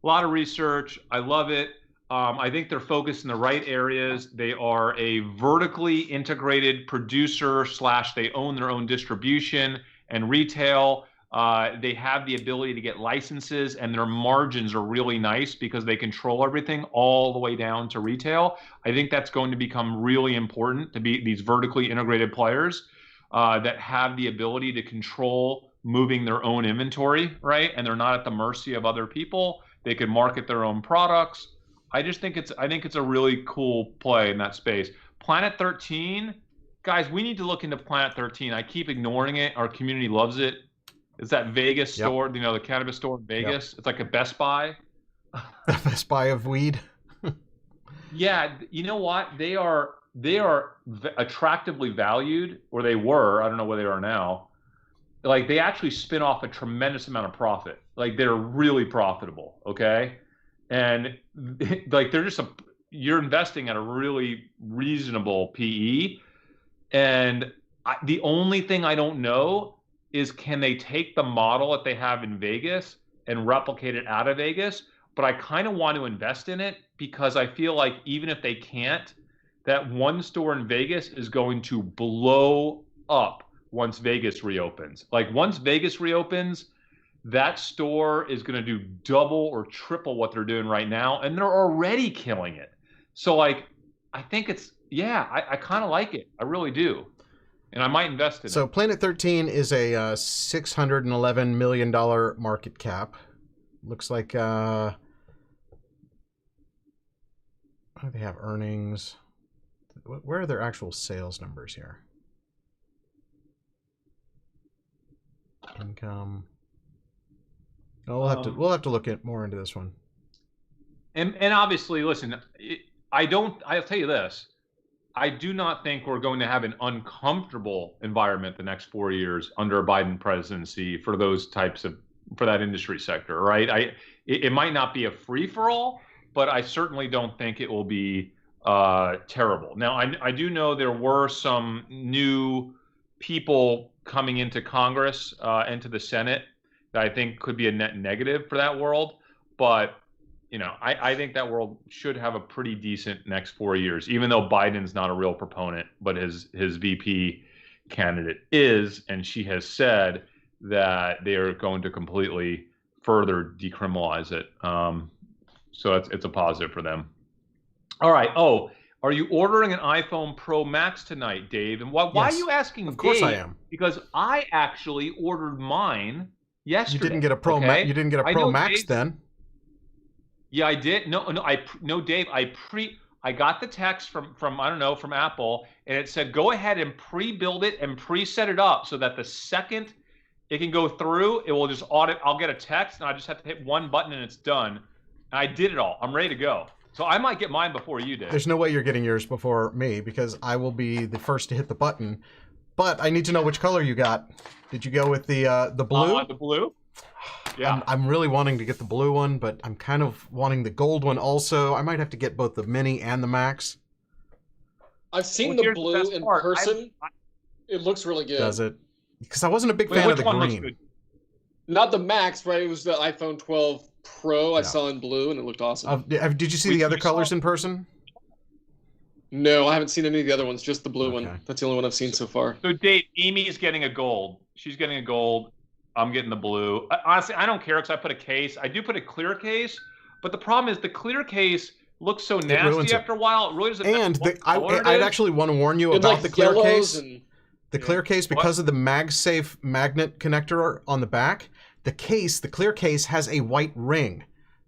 a lot of research. I love it. I think they're focused in the right areas. They are a vertically integrated producer / they own their own distribution and retail. They have the ability to get licenses, and their margins are really nice because they control everything all the way down to retail. I think that's going to become really important to be these vertically integrated players that have the ability to control moving their own inventory, right? And they're not at the mercy of other people. They can market their own products. I think it's a really cool play in that space. Planet 13, guys, we need to look into Planet 13. I keep ignoring it. Our community loves it. It's that Vegas store, the cannabis store in Vegas. It's like a Best Buy. The Best Buy of weed. Yeah, you know what? They are attractively valued, or they were. I don't know where they are now. Like they actually spin off a tremendous amount of profit. Like they're really profitable. Okay. And like they're just you're investing at a really reasonable PE. And the only thing I don't know is can they take the model that they have in Vegas and replicate it out of Vegas? But I kind of want to invest in it because I feel like even if they can't, that one store in Vegas is going to blow up once Vegas reopens. Like once Vegas reopens, that store is going to do double or triple what they're doing right now, and they're already killing it. So like, I think it's, I kind of like it. I really do. And I might invest in it. So Planet 13 is a $611 million market cap. Looks like, what do they have earnings? Where are their actual sales numbers here? Income. Oh, we'll have to look at more into this one. And obviously, listen, I'll tell you this. I do not think we're going to have an uncomfortable environment the next 4 years under a Biden presidency for that industry sector, right? It might not be a free for all, but I certainly don't think it will be terrible. Now, I do know there were some new people coming into Congress and to the Senate that I think could be a net negative for that world. But, I think that world should have a pretty decent next 4 years, even though Biden's not a real proponent, but his VP candidate is, and she has said that they are going to completely further decriminalize it. So it's a positive for them. All right. Oh, are you ordering an iPhone Pro Max tonight, Dave? And why are you asking Dave? Of course I am. Because I actually ordered mine yesterday. You didn't get a Pro Max. You didn't get a Pro Max then. Yeah, I did. No, Dave. I got the text from from Apple, and it said go ahead and pre-build it and pre-set it up so that the second it can go through, it will just audit. I'll get a text, and I just have to hit one button, and it's done. And I did it all. I'm ready to go. So I might get mine before you did. There's no way you're getting yours before me because I will be the first to hit the button. But I need to know which color you got. Did you go with the blue? The blue. Yeah. I'm really wanting to get the blue one, but I'm kind of wanting the gold one also. I might have to get both the mini and the max. I've seen the blue in person. It looks really good. Does it? Because I wasn't a big fan of the green. Not the max, right? It was the iPhone 12 Pro I saw in blue, and it looked awesome. Did you see the other colors in person? No, I haven't seen any of the other ones. Just the blue one. That's the only one I've seen so far. So, Dave, Amy is getting a gold. She's getting a gold. I'm getting the blue. Honestly, I don't care because I put a case. I do put a clear case, but the problem is the clear case looks so nasty after a while. It really doesn't. And I'd actually want to warn you about the clear case. The clear case, because of the MagSafe magnet connector on the back, the clear case has a white ring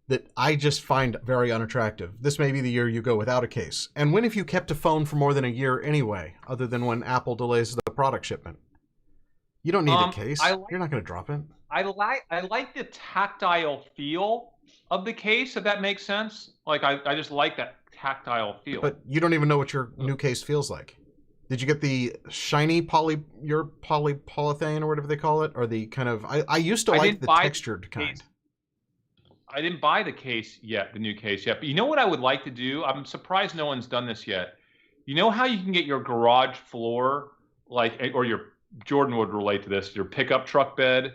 that I just find very unattractive. This may be the year you go without a case. And when have you kept a phone for more than a year anyway, other than when Apple delays the product shipment? You don't need a case. I like- You're not going to drop it. I like the tactile feel of the case, if that makes sense. Like I just like that tactile feel. But you don't even know what your new case feels like. Did you get the shiny polyurethane or whatever they call it, or the kind of? I used to like the textured kind. I didn't buy the case yet, the new case yet. But you know what I would like to do? I'm surprised no one's done this yet. You know how you can get your garage floor, or your Jordan would relate to this, your pickup truck bed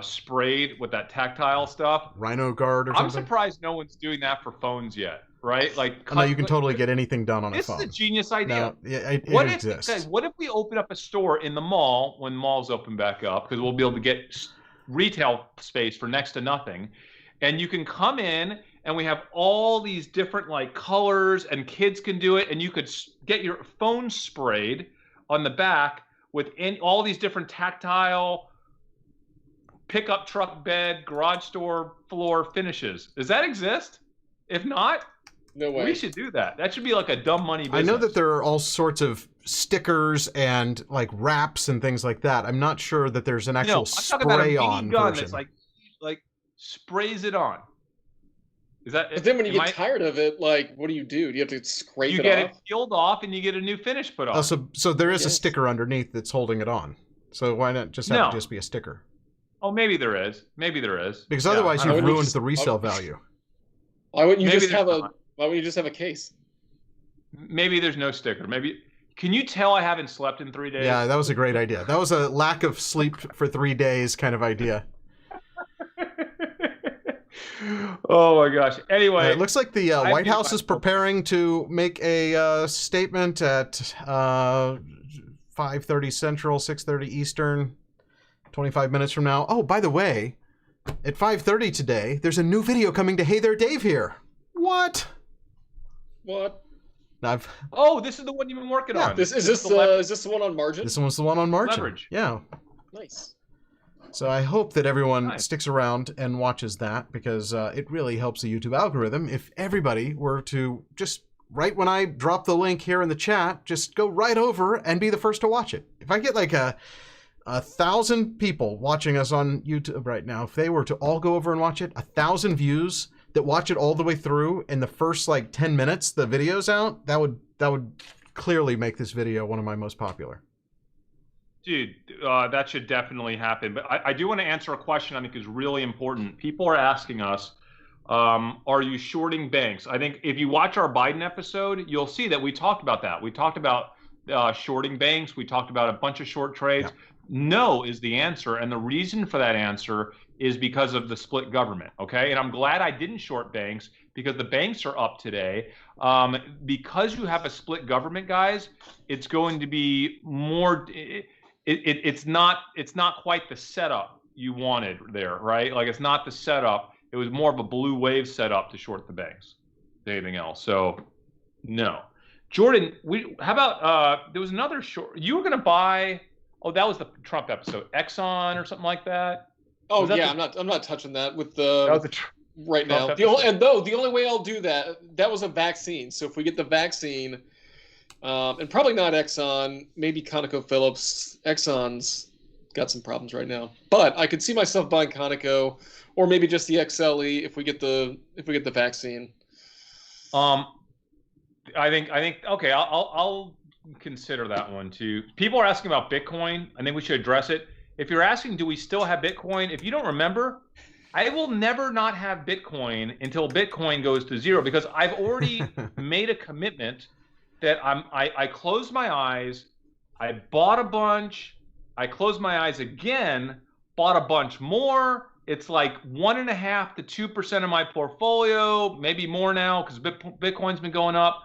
sprayed with that tactile stuff? Rhino Guard or something? I'm surprised no one's doing that for phones yet, right? Like, no, you can totally get anything done on a phone. This is a genius idea. No, it exists. Guys, what if we open up a store in the mall when malls open back up, because we'll be able to get retail space for next to nothing, and you can come in and we have all these different like colors, and kids can do it, and you could get your phone sprayed on the back with all these different tactile pickup truck bed, garage store floor finishes. Does that exist? If not, no way. We should do that. That should be like a dumb money business. I know that there are all sorts of stickers and like wraps and things like that. I'm not sure that there's an actual spray-on gun version. that's like sprays it on. Is that? But then when you get tired of it, like, what do? Do you have to scrape it off? You get it peeled off and you get a new finish put on. So there is a sticker underneath that's holding it on. So why not just have it just be a sticker? Oh, maybe there is. Maybe there is. Because otherwise you've ruined the resale value. Why wouldn't you just have Why wouldn't you just have a case? Maybe there's no sticker. Maybe. Can you tell I haven't slept in 3 days? Yeah, that was a great idea. That was a lack of sleep for 3 days kind of idea. Oh my gosh. Anyway, it looks like the White House is preparing to make a statement at 5:30 Central, 6:30 Eastern, 25 minutes from now. Oh, by the way, at 5:30 today, there's a new video coming to Hey There Dave here. What? What? Oh, this is the one you've been working on. Is this the one on margin? This one's the one on margin. Leverage. Yeah. Nice. So I hope that everyone sticks around and watches that, because it really helps the YouTube algorithm if everybody were to just, right when I drop the link here in the chat, just go right over and be the first to watch it. If I get like a 1,000 people watching us on YouTube right now, if they were to all go over and watch it, 1,000 views that watch it all the way through in the first like 10 minutes, the video's out, that would clearly make this video one of my most popular. Dude, that should definitely happen. But I do want to answer a question I think is really important. People are asking us, are you shorting banks? I think if you watch our Biden episode, you'll see that we talked about that. We talked about shorting banks. We talked about a bunch of short trades. Yeah. No is the answer. And the reason for that answer is because of the split government. Okay. And I'm glad I didn't short banks, because the banks are up today. Because you have a split government, guys, it's going to be more. It's not quite the setup you wanted there, right? Like, it's not the setup. It was more of a blue wave setup to short the banks than anything else. So, no. Jordan, how about there was another short. You were going to buy. Oh, that was the Trump episode, Exxon or something like that. Oh yeah, I'm not touching that with the. That was right now. The only way I'll do that was a vaccine. So if we get the vaccine. And probably not Exxon, maybe ConocoPhillips. Exxon's got some problems right now, but I could see myself buying Conoco, or maybe just the XLE if we get the vaccine. I think okay. I'll consider that one too. People are asking about Bitcoin. I think we should address it. If you're asking, do we still have Bitcoin? If you don't remember, I will never not have Bitcoin until Bitcoin goes to zero, because I've already made a commitment. That I closed my eyes, I bought a bunch, I closed my eyes again, bought a bunch more. It's like 1.5% to 2% of my portfolio, maybe more now because Bitcoin's been going up.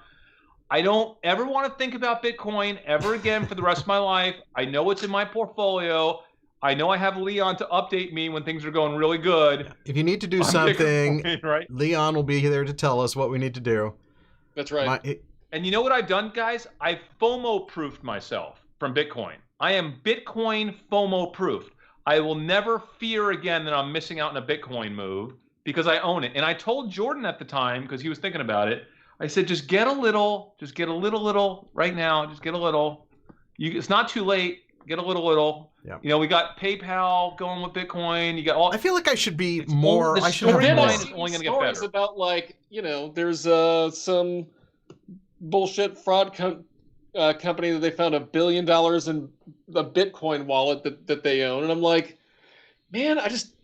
I don't ever want to think about Bitcoin ever again for the rest of my life. I know it's in my portfolio. I know I have Leon to update me when things are going really good. If you need to do something, Bitcoin, right? Leon will be there to tell us what we need to do. That's right. And you know what I've done, guys? I've FOMO-proofed myself from Bitcoin. I am Bitcoin FOMO-proofed. I will never fear again that I'm missing out on a Bitcoin move because I own it. And I told Jordan at the time, because he was thinking about it, I said, just get a little right now. Just get a little. It's not too late. Get a little. Yeah. You know, we got PayPal going with Bitcoin. You got all. I feel like I should be It's more. only- I should the have story more. line is only gonna get stories better. about, like, you know, there's some bullshit fraud company that they found $1 billion in a Bitcoin wallet that they own, and I'm like, man, I just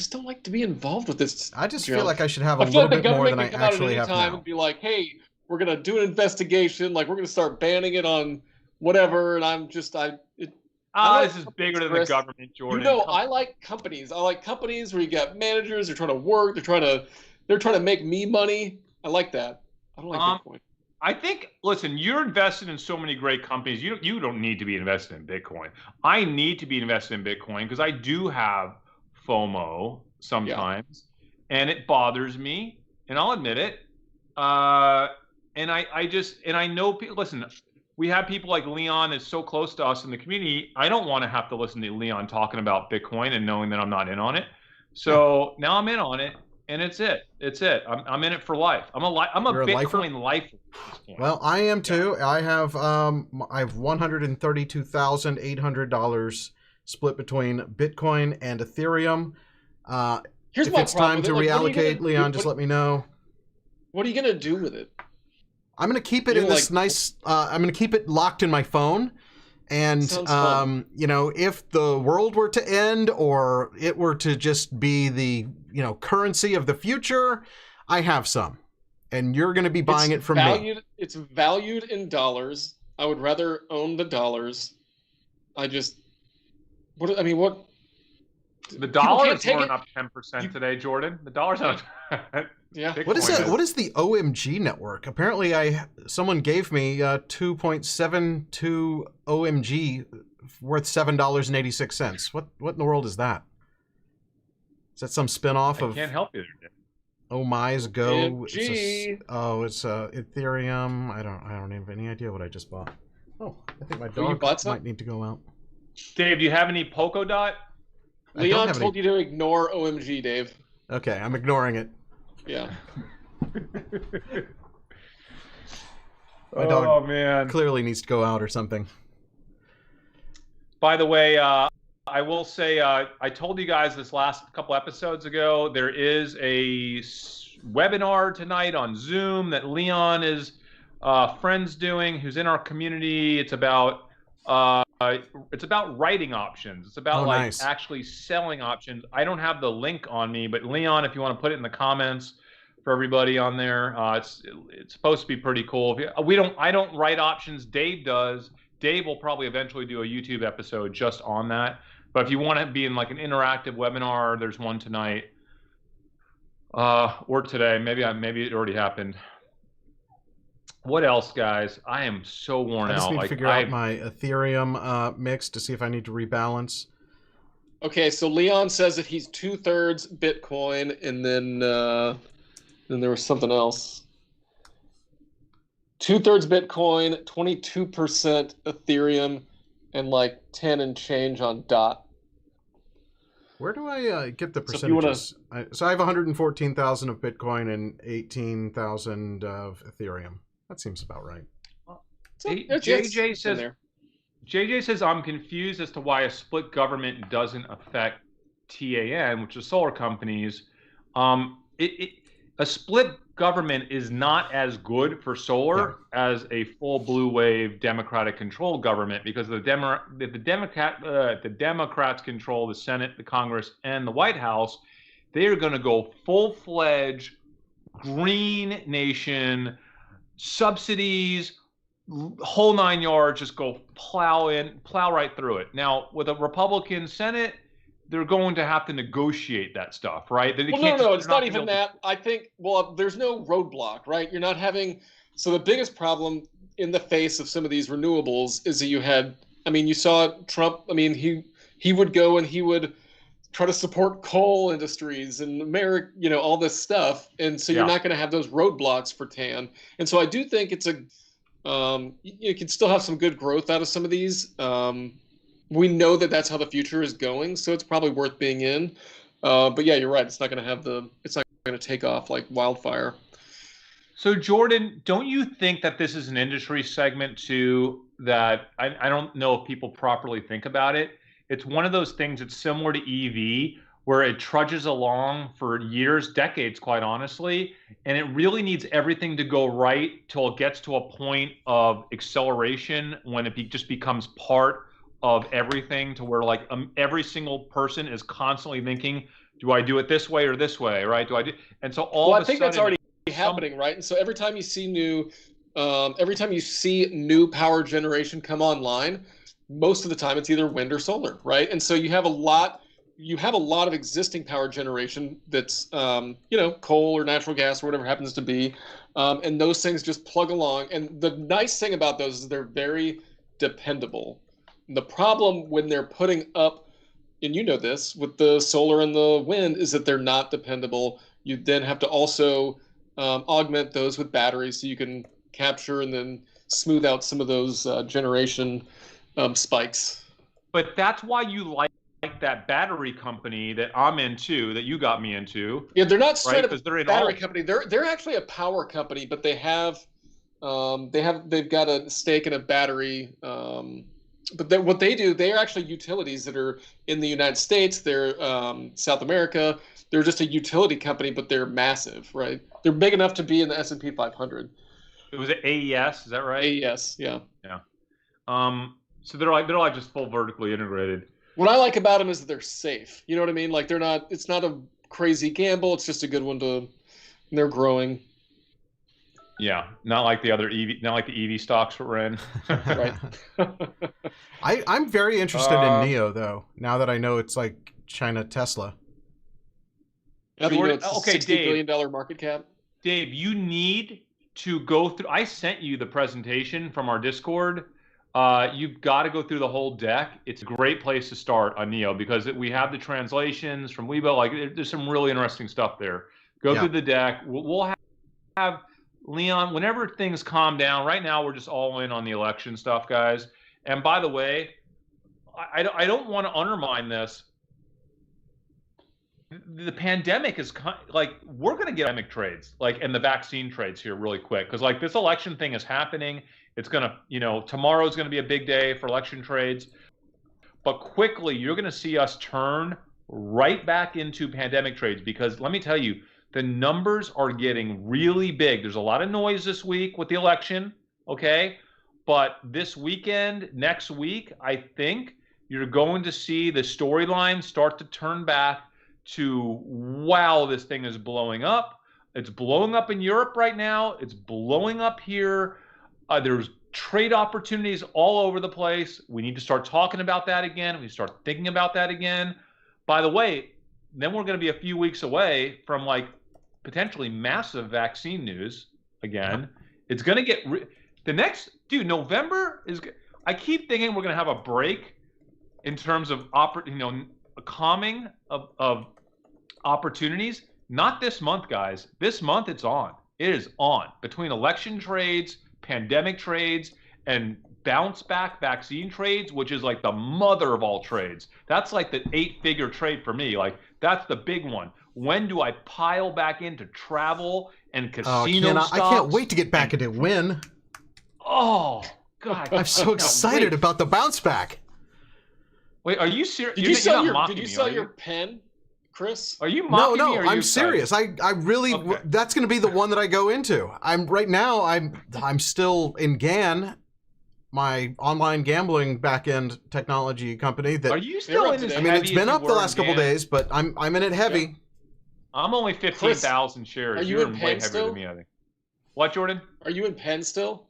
don't like to be involved with this. I just junk. feel like I should have a I feel little like the bit more government than I can come out at actually any have time now. and be like, hey, we're gonna do an investigation, like we're gonna start banning it on whatever, and I'm just This is bigger than the Chris. government, Jordan. You know, Come I like companies. I like companies where you got managers. They're trying to work. They're trying to make me money. I like that. I don't like Bitcoin. I think, listen, you're invested in so many great companies. You don't need to be invested in Bitcoin. I need to be invested in Bitcoin because I do have FOMO sometimes, and it bothers me, and I'll admit it. And I know, listen, we have people like Leon that's so close to us in the community. I don't want to have to listen to Leon talking about Bitcoin and knowing that I'm not in on it. So now I'm in on it. And it's it. I'm in it for life. I'm a Bitcoin lifer. Well, I am too. I have $132,800 split between Bitcoin and Ethereum. Here's if my it's problem time to with it. Like, reallocate, Leon, just let me know. What are you gonna do with it? I'm gonna keep it in this nice. I'm gonna keep it locked in my phone. And you know, if the world were to end or it were to just be the, you know, currency of the future, I have some, and you're going to be buying it from me. It's valued in dollars. I would rather own the dollars. What? The dollar is going up 10% today, Jordan. The dollar's up. Yeah. What is that? What is the OMG network? Apparently, someone gave me 2.72 OMG worth $7.86. What in the world is that? Is that some spinoff of? I can't help you. Oh My's Go. OMG. It's Ethereum. I don't have any idea what I just bought. Oh, I think my you dog bought some? might need to go out. Dave, do you have any Polkadot? Leon told you to ignore OMG, Dave. Okay, I'm ignoring it. Yeah. My dog man. clearly needs to go out or something. By the way, I will say, I told you guys this last couple episodes ago, there is a webinar tonight on Zoom that Leon is friends doing, who's in our community. It's about writing options. It's about actually selling options. I don't have the link on me, but Leon, if you want to put it in the comments for everybody on there, it's supposed to be pretty cool. I don't write options. Dave does. Dave will probably eventually do a YouTube episode just on that. But if you want to be in like an interactive webinar, there's one tonight or today. Maybe it already happened. What else, guys? I am so worn out. I just need to figure out my Ethereum mix to see if I need to rebalance. Okay, so Leon says that he's 2/3 Bitcoin, and then there was something else. 2/3 Bitcoin, 22% Ethereum, and like 10 and change on DOT. Where do I get the percentages? So I have 114,000 of Bitcoin and 18,000 of Ethereum. That seems about right. JJ says I'm confused as to why a split government doesn't affect TAN, which is solar companies. A split government is not as good for solar as a full blue wave Democratic controlled government, because the Democrats control the Senate, the Congress, and the White House. They are going to go full-fledged green nation, subsidies, whole 9 yards, just go plow right through it. Now, with a Republican Senate, they're going to have to negotiate that stuff, right? No, it's not even that. I think, there's no roadblock, right? You're not having. So the biggest problem in the face of some of these renewables is that you saw Trump. I mean, he would go and he would try to support coal industries and all this stuff. And so you're not going to have those roadblocks for TAN. And so I do think it's you can still have some good growth out of some of these. We know that that's how the future is going, so it's probably worth being in. But yeah, you're right. It's not going to take off like wildfire. So Jordan, don't you think that this is an industry segment too that I don't know if people properly think about it? It's one of those things that's similar to EV where it trudges along for years, decades, quite honestly, and it really needs everything to go right till it gets to a point of acceleration when just becomes part of everything to where like every single person is constantly thinking, do I do it this way or this way, right? And so all Well, of I think a sudden, that's already happening, right? And so every time you see new power generation come online, most of the time it's either wind or solar, right? And so you have a lot of existing power generation that's coal or natural gas or whatever it happens to be, and those things just plug along. And the nice thing about those is they're very dependable. The problem when they're putting up, and you know this, with the solar and the wind, is that they're not dependable. You then have to also augment those with batteries so you can capture and then smooth out some of those generation spikes. but that's why you like that battery company that I'm into, that you got me into. Yeah, they're not straight right? up Because they're a in battery all. company. They're actually a power company, but they've got a stake in a battery. But what they do, they're actually utilities that are in the United States. They're South America. They're just a utility company, but they're massive, right? They're big enough to be in the S&P 500. It was AES, is that right? AES, yeah. Yeah. So they're like just full vertically integrated. What I like about them is that they're safe. You know what I mean? Like it's not a crazy gamble. It's just a good one and they're growing. Yeah, not like the EV stocks we're in. Right. I'm very interested in NIO though. Now that I know it's like China Tesla. Now that you know it's a Okay, $60 Dave. billion market cap. Dave, you need to go through. I sent you the presentation from our Discord. You've got to go through the whole deck. It's a great place to start on NIO because we have the translations from Weibo. Like, there's some really interesting stuff there. Go through the deck. We'll have Leon, whenever things calm down. Right now, we're just all in on the election stuff, guys. And by the way, I don't want to undermine this. The pandemic is like, we're going to get pandemic trades, like, and the vaccine trades here really quick, because like this election thing is happening. It's going to, tomorrow's going to be a big day for election trades, but quickly you're going to see us turn right back into pandemic trades, because let me tell you, the numbers are getting really big. There's a lot of noise this week with the election, okay? But this weekend, next week, I think you're going to see the storyline start to turn back to, wow, this thing is blowing up. It's blowing up in Europe right now. It's blowing up here. There's trade opportunities all over the place. We need to start talking about that again. We start thinking about that again. By the way, then we're going to be a few weeks away from like potentially massive vaccine news again. It's going to get the next, November is. I keep thinking we're going to have a break in terms of a calming of opportunities. Not this month, guys. This month it's on. It is on between election trades, pandemic trades, and bounce back vaccine trades, which is like the mother of all trades. That's like the 8-figure trade for me. Like, that's the big one. When do I pile back into travel and casino stocks? I can't wait to get back into Win. Oh, God. I'm so excited about the bounce back. Wait, are you serious? Did you sell your pen, Chris? Are you mocking me? No, I'm serious. I really, that's going to be the one that I go into. I'm still in GAN, my online gambling backend technology company. That are you still in this? I mean, it's been up the last couple days, but I'm in it heavy. Yeah. I'm only 15,000 shares. Are you You're in way Penn heavier still? than me, I think. What, Jordan? Are you in Penn still?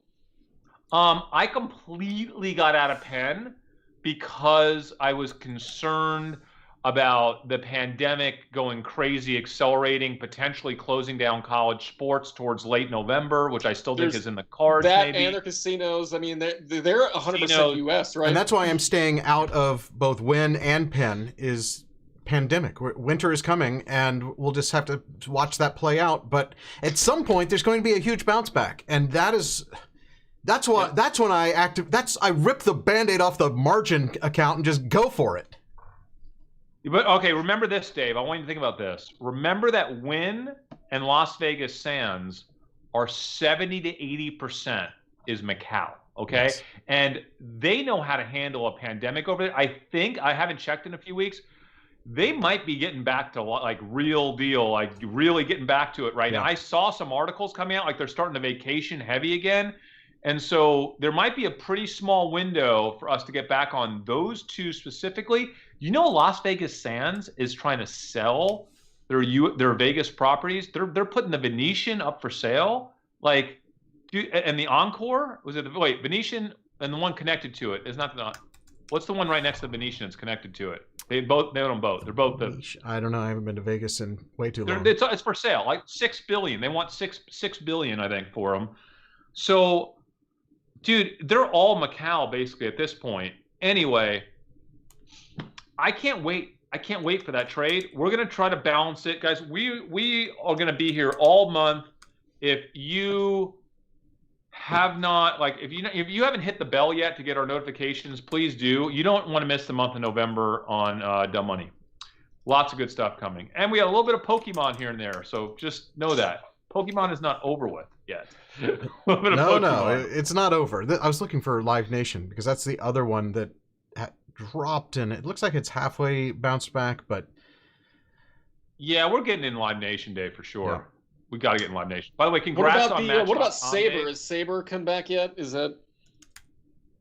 I completely got out of Penn because I was concerned about the pandemic going crazy, accelerating, potentially closing down college sports towards late November, which I still think is in the cards. That maybe. and their casinos. I mean, they're 100% U.S., right? And that's why I'm staying out of both Win and Penn. Is pandemic. Winter is coming, and we'll just have to watch that play out. But at some point, there's going to be a huge bounce back, and that's when I rip the Band-Aid off the margin account and just go for it. But okay, remember this, Dave. I want you to think about this. Remember that Wynn and Las Vegas Sands are 70 to 80% is Macau. Okay. Yes. And they know how to handle a pandemic over there. I haven't checked in a few weeks. They might be getting back to like real deal, like really getting back to it right now. I saw some articles coming out, like they're starting to vacation heavy again. And so there might be a pretty small window for us to get back on those two specifically. You know, Las Vegas Sands is trying to sell their Vegas properties. They're putting the Venetian up for sale. Like, and the Encore, Venetian and the one connected to it is not the, what's the one right next to the Venetian that's connected to it? They own them both. They're both the. I don't know. I haven't been to Vegas in way too long. It's for sale, like $6 billion. They want $6 billion, I think, for them. So, dude, they're all Macau basically at this point. Anyway, I can't wait. I can't wait for that trade. We're gonna try to balance it, guys. We are gonna be here all month. If you have not, like, if you haven't hit the bell yet to get our notifications, please do. You don't want to miss the month of November on Dumb Money. Lots of good stuff coming, and we got a little bit of Pokemon here and there. So just know that Pokemon is not over with yet. No, it's not over. I was looking for Live Nation because that's the other one that dropped, and it looks like it's halfway bounced back. But yeah, we're getting in Live Nation Day for sure. Yeah. We got to get in Live Nation. By the way, What congrats about on Match. what about Saber? Is Saber come back yet? Is that?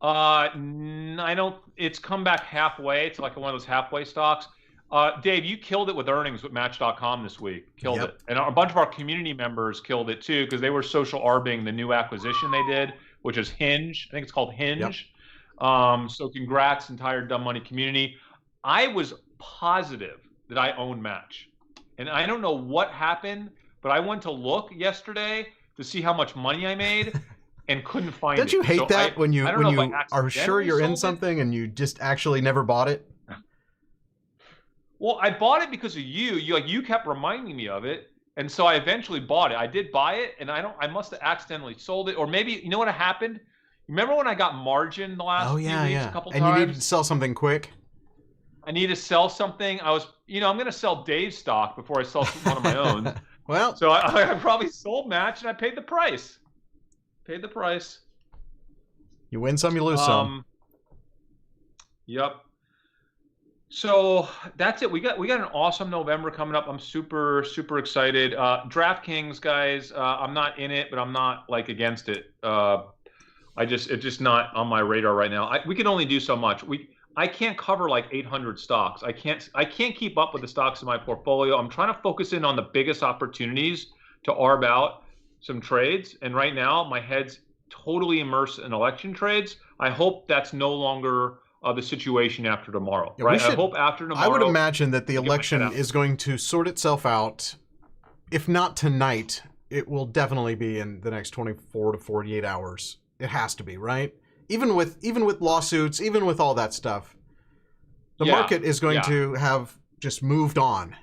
I don't. It's come back halfway. It's like one of those halfway stocks. Dave, you killed it with earnings with Match.com this week. Killed it, and a bunch of our community members killed it too because they were social arbing the new acquisition they did, which is Hinge. I think it's called Hinge. Yep. So congrats, entire Dumb Money community. I was positive that I owned Match, and I don't know what happened. But I went to look yesterday to see how much money I made and couldn't find it. Don't you hate that when you are sure you're in something and you just actually never bought it? Well, I bought it because of you. You kept reminding me of it, and so I eventually bought it. I did buy it, and I must have accidentally sold it, or maybe you know what happened? Remember when I got margin the last few weeks a couple times? And you needed to sell something quick. I need to sell something. I'm going to sell Dave's stock before I sell one of my own. Well, so I probably sold Match and I paid the price. You win some, you lose some. Yep. So that's it. We got an awesome November coming up. I'm super excited. DraftKings, guys. I'm not in it, but I'm not like against it. It's just not on my radar right now. We can only do so much. I can't cover like 800 stocks. I can't keep up with the stocks in my portfolio. I'm trying to focus in on the biggest opportunities to arb out some trades. And right now, my head's totally immersed in election trades. I hope that's no longer the situation after tomorrow. Yeah, right? I hope after tomorrow. I would imagine that the election is going to sort itself out. If not tonight, it will definitely be in the next 24 to 48 hours. It has to be, right? Even with lawsuits, even with all that stuff, the market is going to have just moved on,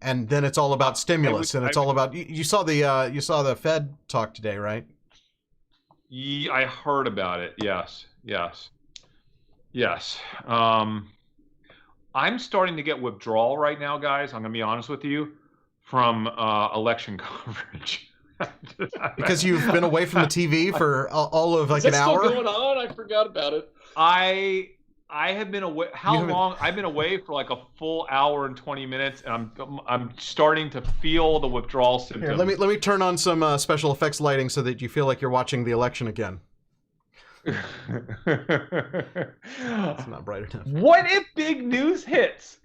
and then it's all about stimulus, and it's all about. You saw the Fed talk today, right? Yeah, I heard about it. Yes. I'm starting to get withdrawal right now, guys. I'm gonna be honest with you, from election coverage. Because you've been away from the TV for all of like an hour. Still going on? I forgot about it. I have been away. How long? I've been away for like a full hour and 20 minutes, and I'm starting to feel the withdrawal symptoms. Here, let me turn on some special effects lighting so that you feel like you're watching the election again. It's not bright enough. What if big news hits,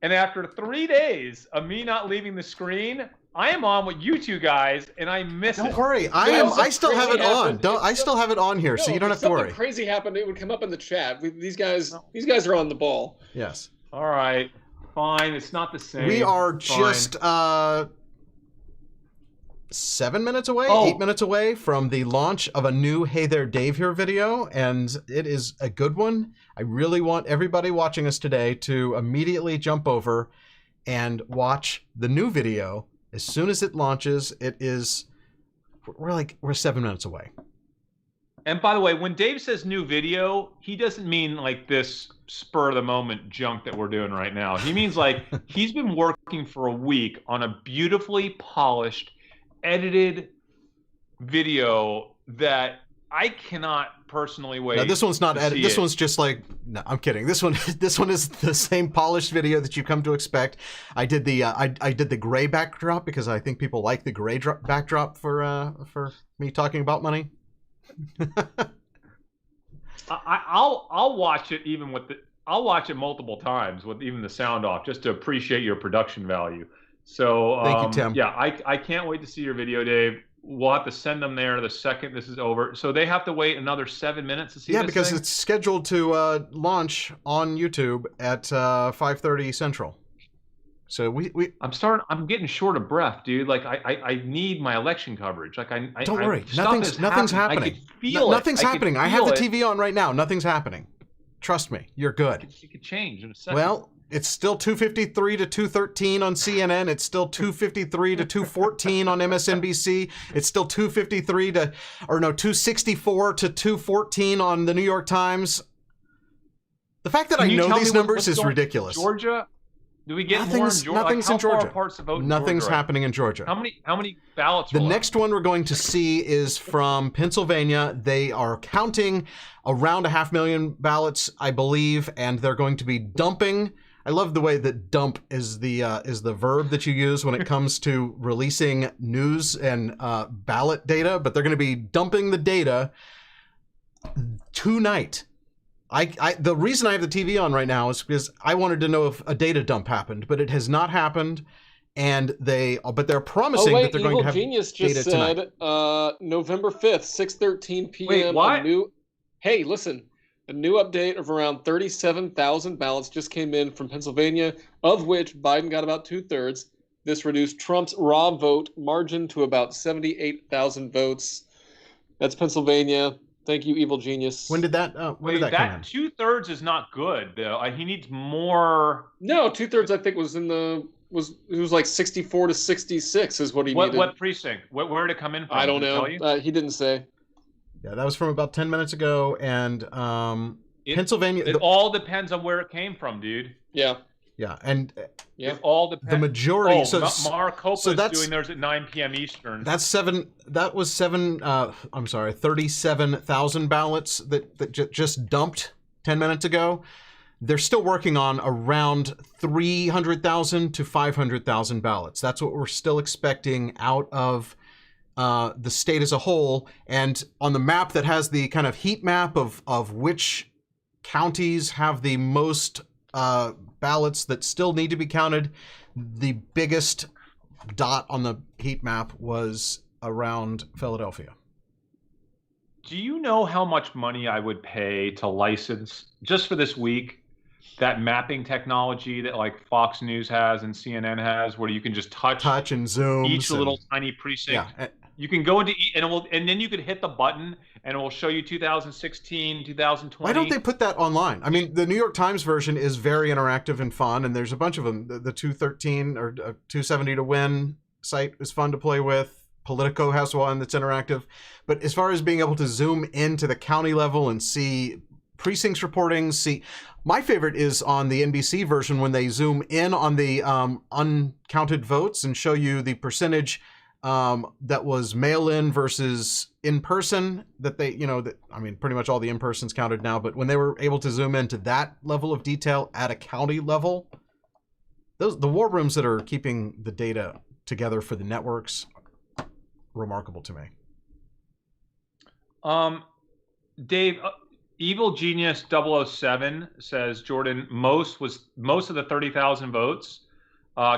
and after 3 days of me not leaving the screen, I am on with you two guys, and I miss it. Don't worry, I still have it on. I still have it on here, so you don't have to worry. If something crazy happened, it would come up in the chat. These guys are on the ball. Yes. All right, fine. It's not the same. We are just 7 minutes away, 8 minutes away from the launch of a new Hey There Dave Here video, and it is a good one. I really want everybody watching us today to immediately jump over and watch the new video. As soon as it launches, we're 7 minutes away. And by the way, when Dave says new video, he doesn't mean like this spur of the moment junk that we're doing right now. He means like he's been working for a week on a beautifully polished, edited video that I cannot personally wait. Now, this one's not to edited. see This it. one's just like, no, I'm kidding. This one is the same polished video that you come to expect. I did the I did the gray backdrop because I think people like the gray backdrop for me talking about money. I'll watch it even with the. I'll watch it multiple times with even the sound off just to appreciate your production value. So Thank you, Tim. yeah, I can't wait to see your video, Dave. We'll have to send them there the second this is over. So they have to wait another 7 minutes to see. Yeah, this because thing? it's scheduled to launch on YouTube at 5:30 Central. So we I'm getting short of breath, dude. Like I need my election coverage. Like don't worry, stuff is nothing's happening. happening. I can feel it. Nothing's I can happening. I have the feel it. TV on right now. Nothing's happening. Trust me, you're good. It could change in a second. Well, it's still 253 to 213 on CNN. It's still 253 to 214 on MSNBC. It's still 264 to 214 on the New York Times. The fact that Can I you know tell these me numbers what's is going on in ridiculous. Georgia? Do we get more in Nothing's Georgia? nothing's Like, in how far Georgia. apart's the vote in Nothing's Georgia right happening in Georgia. now? How many ballots? The are left? next one we're going to see is from Pennsylvania. They are counting around 500,000 ballots, I believe, and they're going to be dumping. I love the way that dump is the verb that you use when it comes to releasing news and ballot data, but they're going to be dumping the data tonight. The reason I have the TV on right now is because I wanted to know if a data dump happened, but it has not happened. And they're promising that they're going to have Genius just data said tonight. November 5th, 6:13 p.m. Wait, what? Hey, listen. A new update of around 37,000 ballots just came in from Pennsylvania, of which Biden got about 2/3. This reduced Trump's raw vote margin to about 78,000 votes. That's Pennsylvania. Thank you, evil genius. When did that come in? That 2/3 is not good though. He needs more. No, 2/3 I think was it was like 64 to 66 is what he needed. What precinct? Where did it come in from? I don't Did it know. tell you? He didn't say. Yeah, that was from about 10 minutes ago, and Pennsylvania. It all depends on where it came from, dude. Yeah. Yeah, and Yeah. It all depends. the majority. Maricopa so is that's doing theirs at 9 p.m. Eastern. that's seven. That was seven. I'm sorry, 37,000 ballots that just dumped 10 minutes ago. They're still working on around 300,000 to 500,000 ballots. That's what we're still expecting out of the state as a whole. And on the map that has the kind of heat map of which counties have the most ballots that still need to be counted, the biggest dot on the heat map was around Philadelphia. Do you know how much money I would pay to license just for this week that mapping technology that like Fox News has and CNN has, where you can just touch and zoom each little tiny precinct? Yeah. You can go into and then you could hit the button and it will show you 2016, 2020. Why don't they put that online? I mean, the New York Times version is very interactive and fun, and there's a bunch of them. The 213 or 270 to win site is fun to play with. Politico has one that's interactive. But as far as being able to zoom into the county level and see precincts reporting, my favorite is on the NBC version when they zoom in on the uncounted votes and show you the percentage that was mail-in versus in-person, that they, pretty much all the in-persons counted now, but when they were able to zoom into that level of detail at a county level, the war rooms that are keeping the data together for the networks, remarkable to me. Dave, Evil Genius 007 says, Jordan, most of the 30,000 votes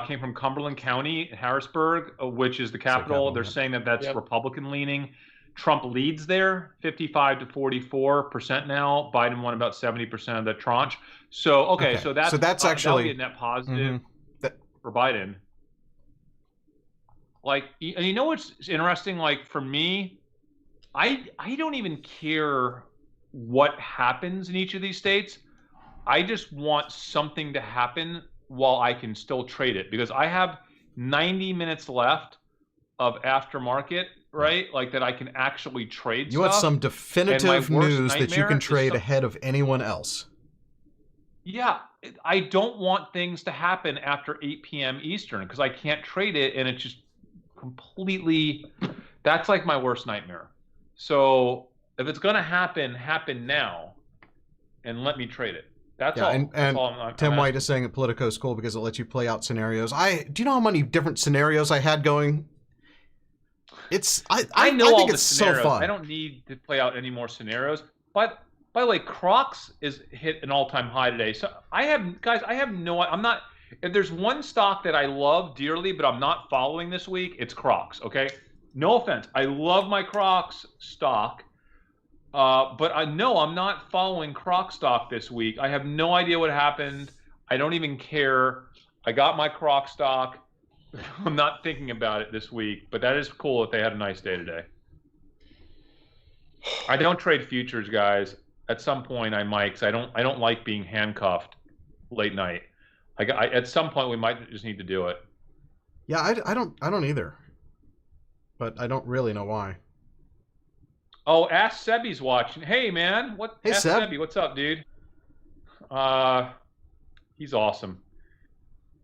came from Cumberland County, Harrisburg, which is the capital. They're saying that's Republican leaning. Trump leads there, 55 to 44% now. Biden won about 70% of the tranche. So that's actually a net positive for Biden. Like, and you know what's interesting? Like for me, I don't even care what happens in each of these states. I just want something to happen while I can still trade it, because I have 90 minutes left of aftermarket, right? Like that I can actually trade stuff. You want some definitive news that you can trade ahead of anyone else. Yeah, I don't want things to happen after 8 p.m. Eastern because I can't trade it, and it's just completely That's like my worst nightmare. So if it's going to happen now, and let me trade it. That's Yeah, all. and That's all I'm Tim White asking. is saying that Politico is cool because it lets you play out scenarios. Do you know how many different scenarios I had going? I know all think the it's scenarios. so fun. I don't need to play out any more scenarios. But by the way, Crocs is hit an all-time high today. So I'm not. If there's one stock that I love dearly, but I'm not following this week, it's Crocs. Okay, no offense. I love my Crocs stock, but I know I'm not following Croc stock this week. I have no idea what happened. I don't even care. I got my Croc stock. I'm not thinking about it this week, but that is cool if they had a nice day today. I don't trade futures, guys. At some point, I might, because I don't like being handcuffed late night. At some point, we might just need to do it. Yeah, I don't either, but I don't really know why. Oh, Ask Sebi's watching. Hey, man, Hey, Ask Seb. Sebi, what's up, dude? He's awesome.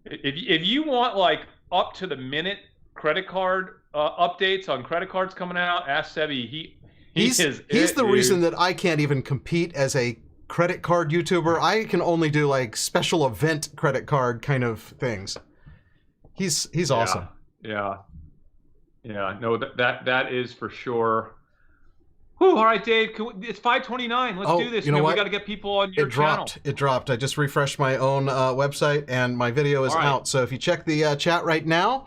If you want like up to the minute credit card updates on credit cards coming out, Ask Sebi. He's the reason that I can't even compete as a credit card YouTuber. I can only do like special event credit card kind of things. He's awesome. Yeah. No, that is for sure. Whew, all right, Dave. It's 5:29. Let's do this. You know what? We got to get people on your channel. It dropped. I just refreshed my own website and my video is out. So if you check the chat right now,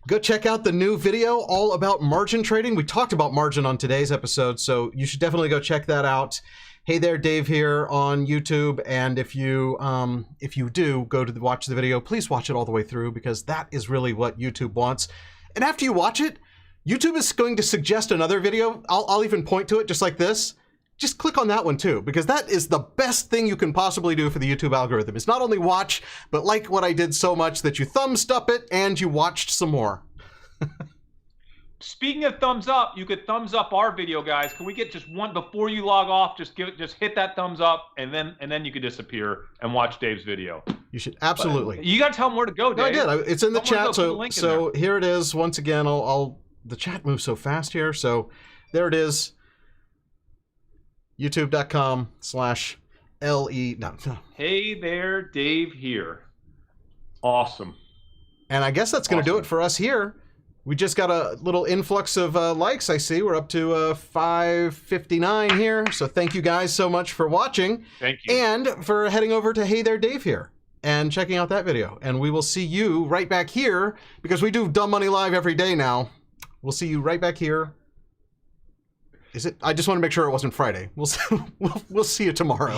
go check out the new video all about margin trading. We talked about margin on today's episode, so you should definitely go check that out. Hey there, Dave here on YouTube, and if you do go to watch the video, please watch it all the way through because that is really what YouTube wants. And after you watch it, YouTube is going to suggest another video. I'll even point to it just like this. Just click on that one too, because that is the best thing you can possibly do for the YouTube algorithm. It's not only watch, but like what I did so much that you thumbs up it and you watched some more. Speaking of thumbs up, you could thumbs up our video, guys. Can we get just one before you log off? Just hit that thumbs up, and then you could disappear and watch Dave's video. You should absolutely. But you got to tell them where to go, Dave. No, I did. It's in the chat. So in here it is. Once again, the chat moves so fast here. So there it is. YouTube.com/LE. No. Hey there, Dave here. Awesome. And I guess that's going to do it for us here. We just got a little influx of likes, I see. We're up to 559 here. So thank you guys so much for watching. Thank you. And for heading over to Hey There Dave here and checking out that video. And we will see you right back here because we do Dumb Money Live every day now. We'll see you right back here. Is it? I just want to make sure it wasn't Friday. We'll see you tomorrow.